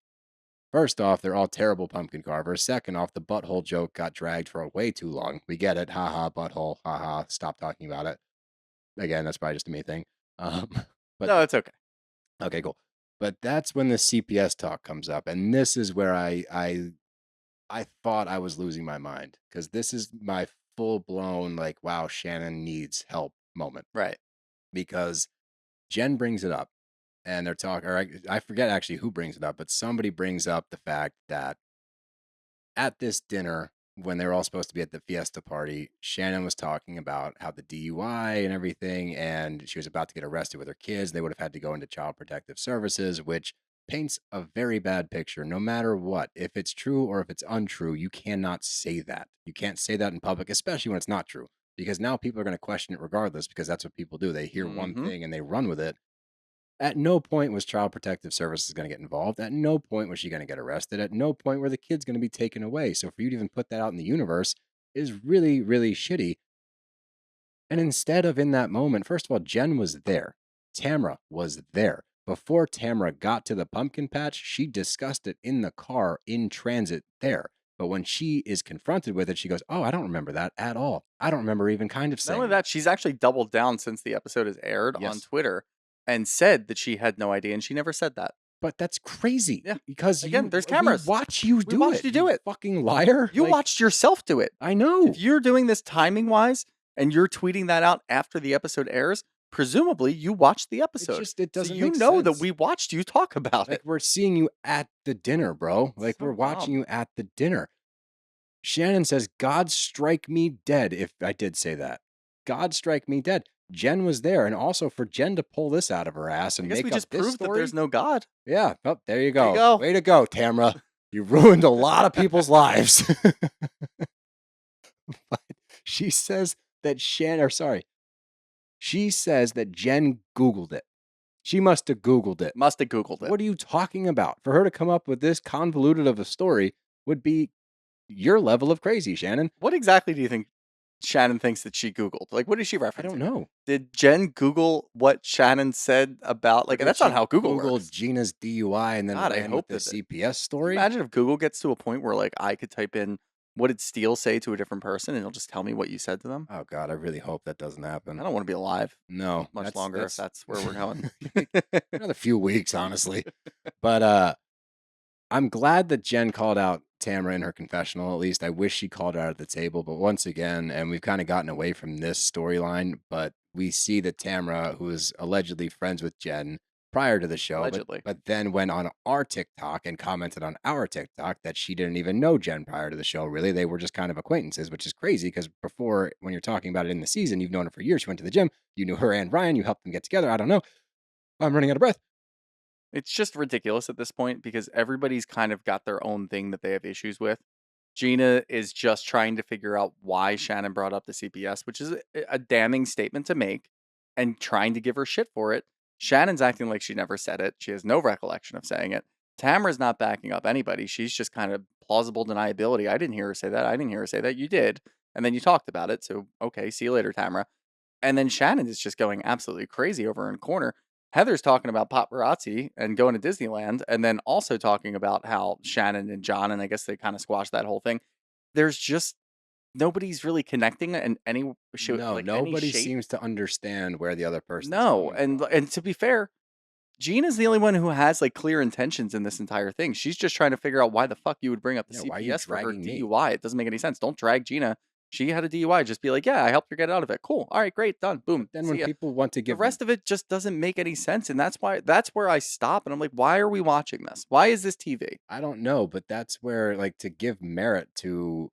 First off, they're all terrible pumpkin carvers. Second off, the butthole joke got dragged for way too long. We get it. Haha, butthole. Haha, stop talking about it. Again, that's probably just a me thing. But No, it's okay. okay, cool. But that's when the CPS talk comes up, and this is where I thought I was losing my mind because this is my full blown like, wow, Shannon needs help moment Right. because Jenn brings it up, and they're talking, or I forget actually who brings it up, but somebody brings up the fact that at this dinner, when they were all supposed to be at the fiesta party, Shannon was talking about how the DUI and everything, and she was about to get arrested with her kids. They would have had to go into Child Protective Services, which paints a very bad picture, no matter what. If it's true or if it's untrue, you cannot say that. You can't say that in public, especially when it's not true, because now people are going to question it regardless, because that's what people do. They hear one thing and they run with it. At no point was Child Protective Services going to get involved. At no point was she going to get arrested. At no point were the kids going to be taken away. So for you to even put that out in the universe is really, really shitty. And instead of in that moment, first of all, Jenn was there. Tamra was there. Before Tamra got to the pumpkin patch, she discussed it in the car in transit there. But when she is confronted with it, she goes, oh, I don't remember that at all. I don't remember even kind of Not saying only that, she's actually doubled down since the episode has aired on Yes. Twitter and said that she had no idea, and she never said that. But that's crazy. Yeah. Because Again, there's cameras. We watch you do watched it. you do it. Fucking liar. You Like, watched yourself do it. I know. If you're doing this timing wise and you're tweeting that out after the episode airs, presumably you watched the episode. It so doesn't you make know that sense. we watched you talk about Like it. we're seeing you at the dinner, bro. Like So we're watching dumb. you at the dinner. Shannon says, God strike me dead if I did say that. God strike me dead. Jenn was there, and also for Jenn to pull this out of her ass I and guess make we up just this proved that story. there's no God. Yeah, oh, there you There go. you go. Way to go, Tamra. You ruined a lot of people's lives. But she says that she says that Jenn Googled it. She must have Googled it. Must have Googled it. What are you talking about? For her to come up with this convoluted of a story would be your level of crazy, Shannon. What exactly do you think Shannon thinks that she Googled? Like, what is she referencing? I don't know. Did Jenn Google what Shannon said about, like, Or did that's not she how Google Googled works. Gina's DUI and then God, I ran hope with the that CPS story. Imagine if Google gets to a point where, like, I could type in, what did Steele say to a different person, and it'll just tell me what you said to them. Oh God, I really hope that doesn't happen. I don't want to be alive No, much longer if that's where we're going. Another few weeks, honestly. But I'm glad that Jenn called out Tamra in her confessional. At least I wish she called her out at the table. But once again, and we've kind of gotten away from this storyline, but we see that Tamra, who is allegedly friends with Jenn prior to the show, Allegedly. but then went on our TikTok and commented on our TikTok that she didn't even know Jenn prior to the show. Really, they were just kind of acquaintances, which is crazy because before, when you're talking about it in the season, you've known her for years. She went to the gym. You knew her and Ryan. You helped them get together. I don't know. I'm running out of breath. It's just ridiculous at this point because everybody's kind of got their own thing that they have issues with. Gina is just trying to figure out why Shannon brought up the CPS, which is a damning statement to make, and trying to give her shit for it. Shannon's acting like she never said it. She has no recollection of saying it. Tamra's not backing up anybody. She's just kind of plausible deniability. I didn't hear her say that. I didn't hear her say that. You did. And then you talked about it. So, okay, see you later, Tamra. And then Shannon is just going absolutely crazy over in a corner. Heather's talking about paparazzi and going to Disneyland, and then also talking about how Shannon and John, and I guess they kind of squashed that whole thing. There's just nobody's really connecting in any shape. No, nobody seems to understand where the other person. No, and to be fair, Gina's the only one who has like clear intentions in this entire thing. She's just trying to figure out why the fuck you would bring up the why are you CPS for her dragging me? DUI. It doesn't make any sense. Don't drag Gina. She had a DUI. Just be like, yeah, I helped her get out of it. Cool. All right, great, done. Boom. Then See when ya. people want to The give rest of it just doesn't make any sense, and that's where I stop, and I'm like, why are we watching this? Why is this TV? I don't know, but that's where like to give merit to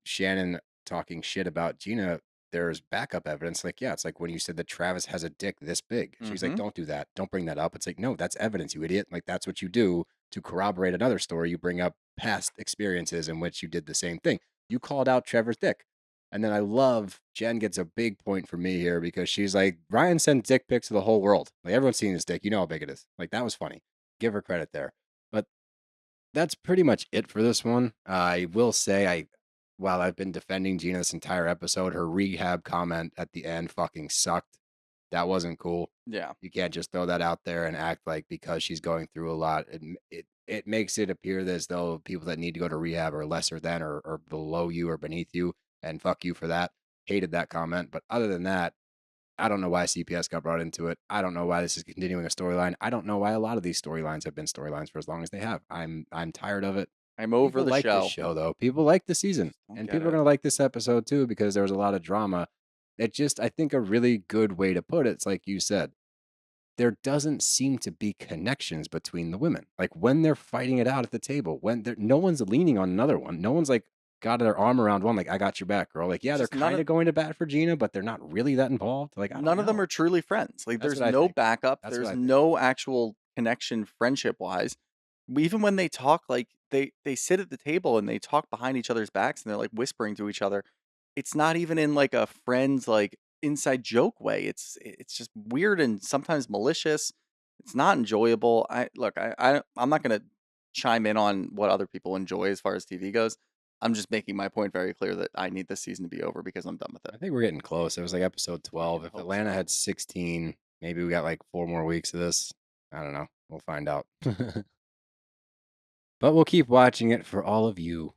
Shannon talking shit about Gina, there's backup evidence. Like, yeah, it's like when you said that Travis has a dick this big. She's like, don't do that. Don't bring that up. It's like, no, that's evidence, you idiot. Like that's what you do to corroborate another story. You bring up past experiences in which you did the same thing. You called out Trevor's dick. And then I love Jenn gets a big point for me here because she's like, Ryan sent dick pics to the whole world. Like everyone's seen his dick. You know how big it is. Like that was funny. Give her credit there. But that's pretty much it for this one. I will say while I've been defending Gina this entire episode, her rehab comment at the end fucking sucked. That wasn't cool. Yeah. You can't just throw that out there and act like because she's going through a lot, it makes it appear as though people that need to go to rehab are lesser than or below you or beneath you, and fuck you for that. Hated that comment. But other than that, I don't know why CPS got brought into it. I don't know why this is continuing a storyline. I don't know why a lot of these storylines have been storylines for as long as they have. I'm tired of it. I'm over People the like show. this show though. People like the season, Don't and get people are it. gonna like this episode too because there was a lot of drama. It just, I think, a really good way to put it. It's like you said, there doesn't seem to be connections between the women. Like when they're fighting it out at the table, when no one's leaning on another one. No one's like got their arm around one, like I got your back, girl. Like yeah, they're Just none kind of of going to bat for Gina, but they're not really that involved. Like I don't none of them know. are truly friends. Like That's there's what I no think. backup. That's what There's I think. no actual connection friendship wise. Even when they talk, like they sit at the table and they talk behind each other's backs and they're like whispering to each other. It's not even in like a friend's like inside joke way. It's just weird and sometimes malicious. It's not enjoyable. I'm not gonna chime in on what other people enjoy as far as TV goes. I'm just making my point very clear that I need this season to be over because I'm done with I it. think we're getting close. It was like episode 12. If hope Atlanta so. had 16, maybe we got like 4 more weeks of this. I don't know. We'll find out. But we'll keep watching it for all of you.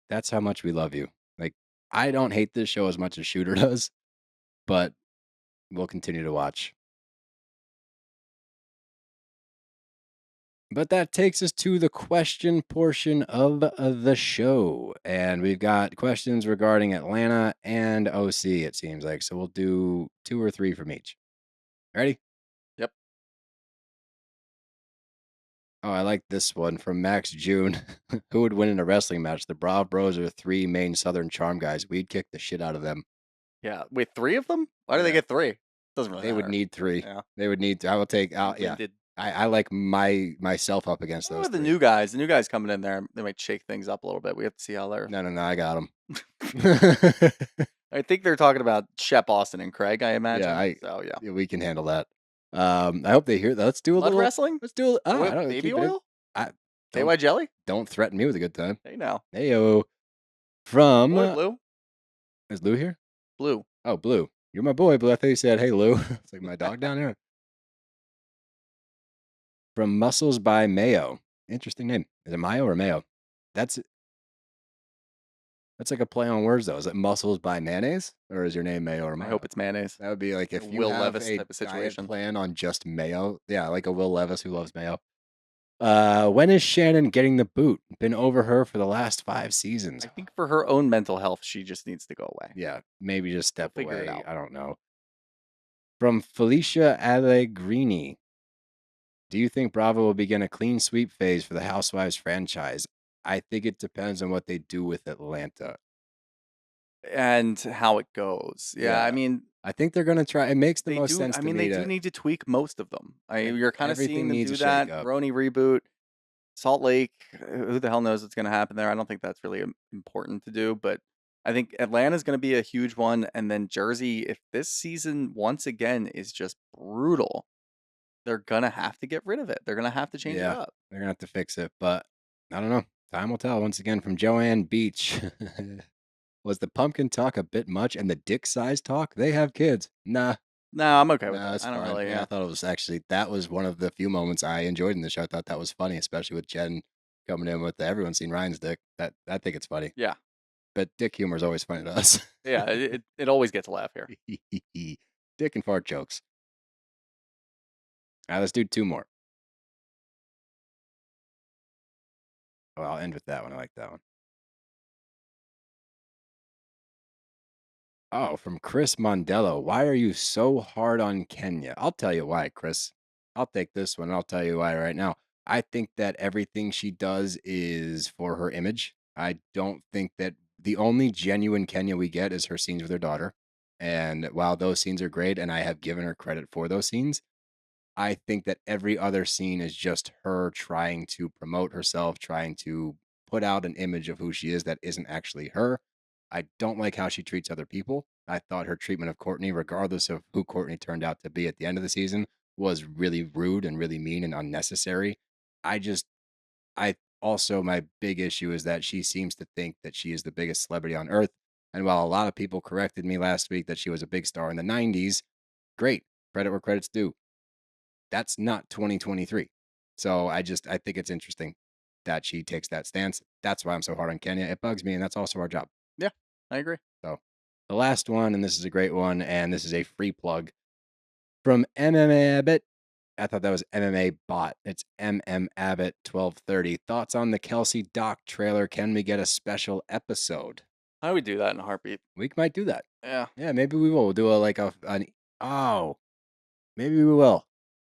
That's how much we love you. Like, I don't hate this show as much as Shooter does, but we'll continue to watch. But that takes us to the question portion of the show. And we've got questions regarding Atlanta and OC, it seems like. So we'll do 2 or 3 from each. Ready? Yep. Oh, I like this one from Max June. Who would win in a wrestling match? The BravBros are 3 main Southern charm guys. We'd kick the shit out of them. Yeah. Wait, 3 of them? Why do they Yeah. get 3? Doesn't really They would matter. need 3. Yeah. They would need. I will take out. Yeah. Did I like myself up against what those about the 3. new guys? The new guys coming in there, they might shake things up a little bit. We have to see how they're. No, I got them. I think they're talking about Shep Austin and Craig. I imagine. Yeah, yeah, we can handle that. I hope they hear that. Let's do a Blood little wrestling. Let's do. I With don't baby keep it in. oil. I KY jelly. don't threaten me with a good time. Hey now. Heyo. From Boy, Blue. is Lou here? Blue. Oh, Blue. You're my boy, Blue. I thought you said, "Hey, Lou." It's like my dog down here. From Muscles by Mayo. Interesting name. Is it Mayo or Mayo? That's like a play on words, though. Is it Muscles by Mayonnaise, or is your name Mayo or Mayo? I hope it's mayonnaise. That would be like if A you Will have Levis a type of diet situation. plan on just mayo. Yeah, like a Will Levis who loves mayo. When is Shannon getting the boot? Been over her for the last 5 seasons. I think for her own mental health, she just needs to go away. Yeah, maybe just step We'll figure it away. out. I don't know. From Felicia Allegrini. Do you think Bravo will begin a clean sweep phase for the Housewives franchise? I think it depends on what they do with Atlanta. And how it goes. Yeah, I Yeah. mean, I think they're going to try. It makes the they most do. sense I to mean, me they do to. need to tweak most of them. You're kind of Everything seeing them needs do a that. shake-up. Roni reboot, Salt Lake. Who the hell knows what's going to happen there? I don't think that's really important to do, but I think Atlanta's going to be a huge one, and then Jersey. If this season once again is just brutal, they're gonna have to get rid of it. They're gonna have to change it Yeah. up. They're going to have to fix it, but I don't know. Time will tell. Once again, from Joanne Beach. Was the pumpkin talk a bit much and the dick size talk? They have kids. Nah. No, I'm okay with No, that. it's I don't fine. really. Yeah, I thought it was actually, that was one of the few moments I enjoyed in the show. I thought that was funny, especially with Jenn coming in with the, everyone's seen Ryan's dick. That I think it's funny. Yeah. But dick humor is always funny to us. Yeah, it always gets a laugh here. Dick and fart jokes. All right, let's do 2 more. Well, I'll end with that one. I like that one. Oh, from Chris Mondello. Why are you so hard on Kenya? I'll tell you why, Chris. I'll take this one. I'll tell you why right now. I think that everything she does is for her image. I don't think that the only genuine Kenya we get is her scenes with her daughter. And while those scenes are great, and I have given her credit for those scenes, I think that every other scene is just her trying to promote herself, trying to put out an image of who she is that isn't actually her. I don't like how she treats other people. I thought her treatment of Courtney, regardless of who Courtney turned out to be at the end of the season, was really rude and really mean and unnecessary. I also my big issue is that she seems to think that she is the biggest celebrity on earth. And while a lot of people corrected me last week that she was a big star in the 90s, great. Credit where credit's due. That's not 2023. So I think it's interesting that she takes that stance. That's why I'm so hard on Kenya. It bugs me, and that's also our job. Yeah, I agree. So the last one, and this is a great one, and this is a free plug from MMA Abbott. I thought that was MMA Bot. It's Abbott 1230. Thoughts on the Kelsey Doc trailer? Can we get a special episode? How do we do that in a heartbeat? We might do that. Yeah. Yeah, maybe we will. We'll do maybe we will.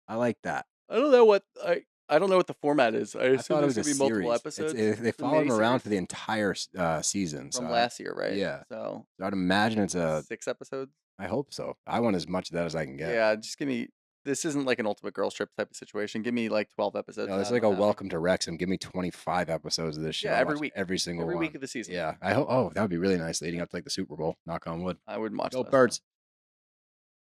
I like that. I don't know what the format is. I I assume thought it was there's a gonna be multiple series. episodes. They It's a follow him around mini-series for the entire season. from So last year, right? yeah. So I'd imagine it's 6 episodes. I hope so. I want as much of that as I can get. Yeah, just give me. This isn't like an Ultimate Girls Trip type of situation. Give me like 12 episodes. No, it's out like of a an hour. Welcome to Wrexham. Give me 25 episodes of this shit. Yeah, I'll every watch week. every single Every one. week of the season. Yeah, I hope. Oh, that would be really nice leading up to like the Super Bowl. Knock on wood. I wouldn't watch Go those, Birds.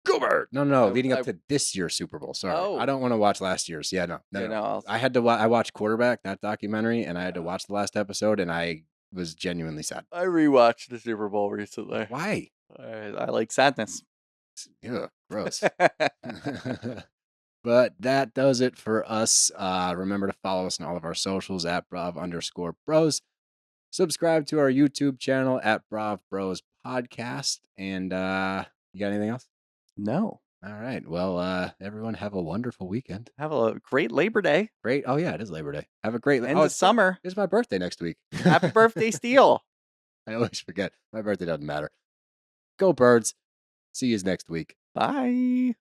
Go Bird. No, I- leading up I- to this year's Super Bowl. Sorry, Oh. I don't want to watch last year's. Yeah, no. Yeah, no, I had to. I watched Quarterback, that documentary, and I had to watch the last episode, and I was genuinely sad. I rewatched the Super Bowl recently. Why? I like sadness. Yeah, gross. But that does it for us. Remember to follow us on all of our socials at @brav_bros. Subscribe to our YouTube channel at BravBros Podcast. And you got anything else? No. All right. Well, everyone have a wonderful weekend. Have a great Labor Day. Great. Oh, yeah, it is Labor Day. Have a great End of summer. It's my birthday next week. Happy birthday, Steele. I always forget. My birthday doesn't matter. Go Birds. See you next week. Bye.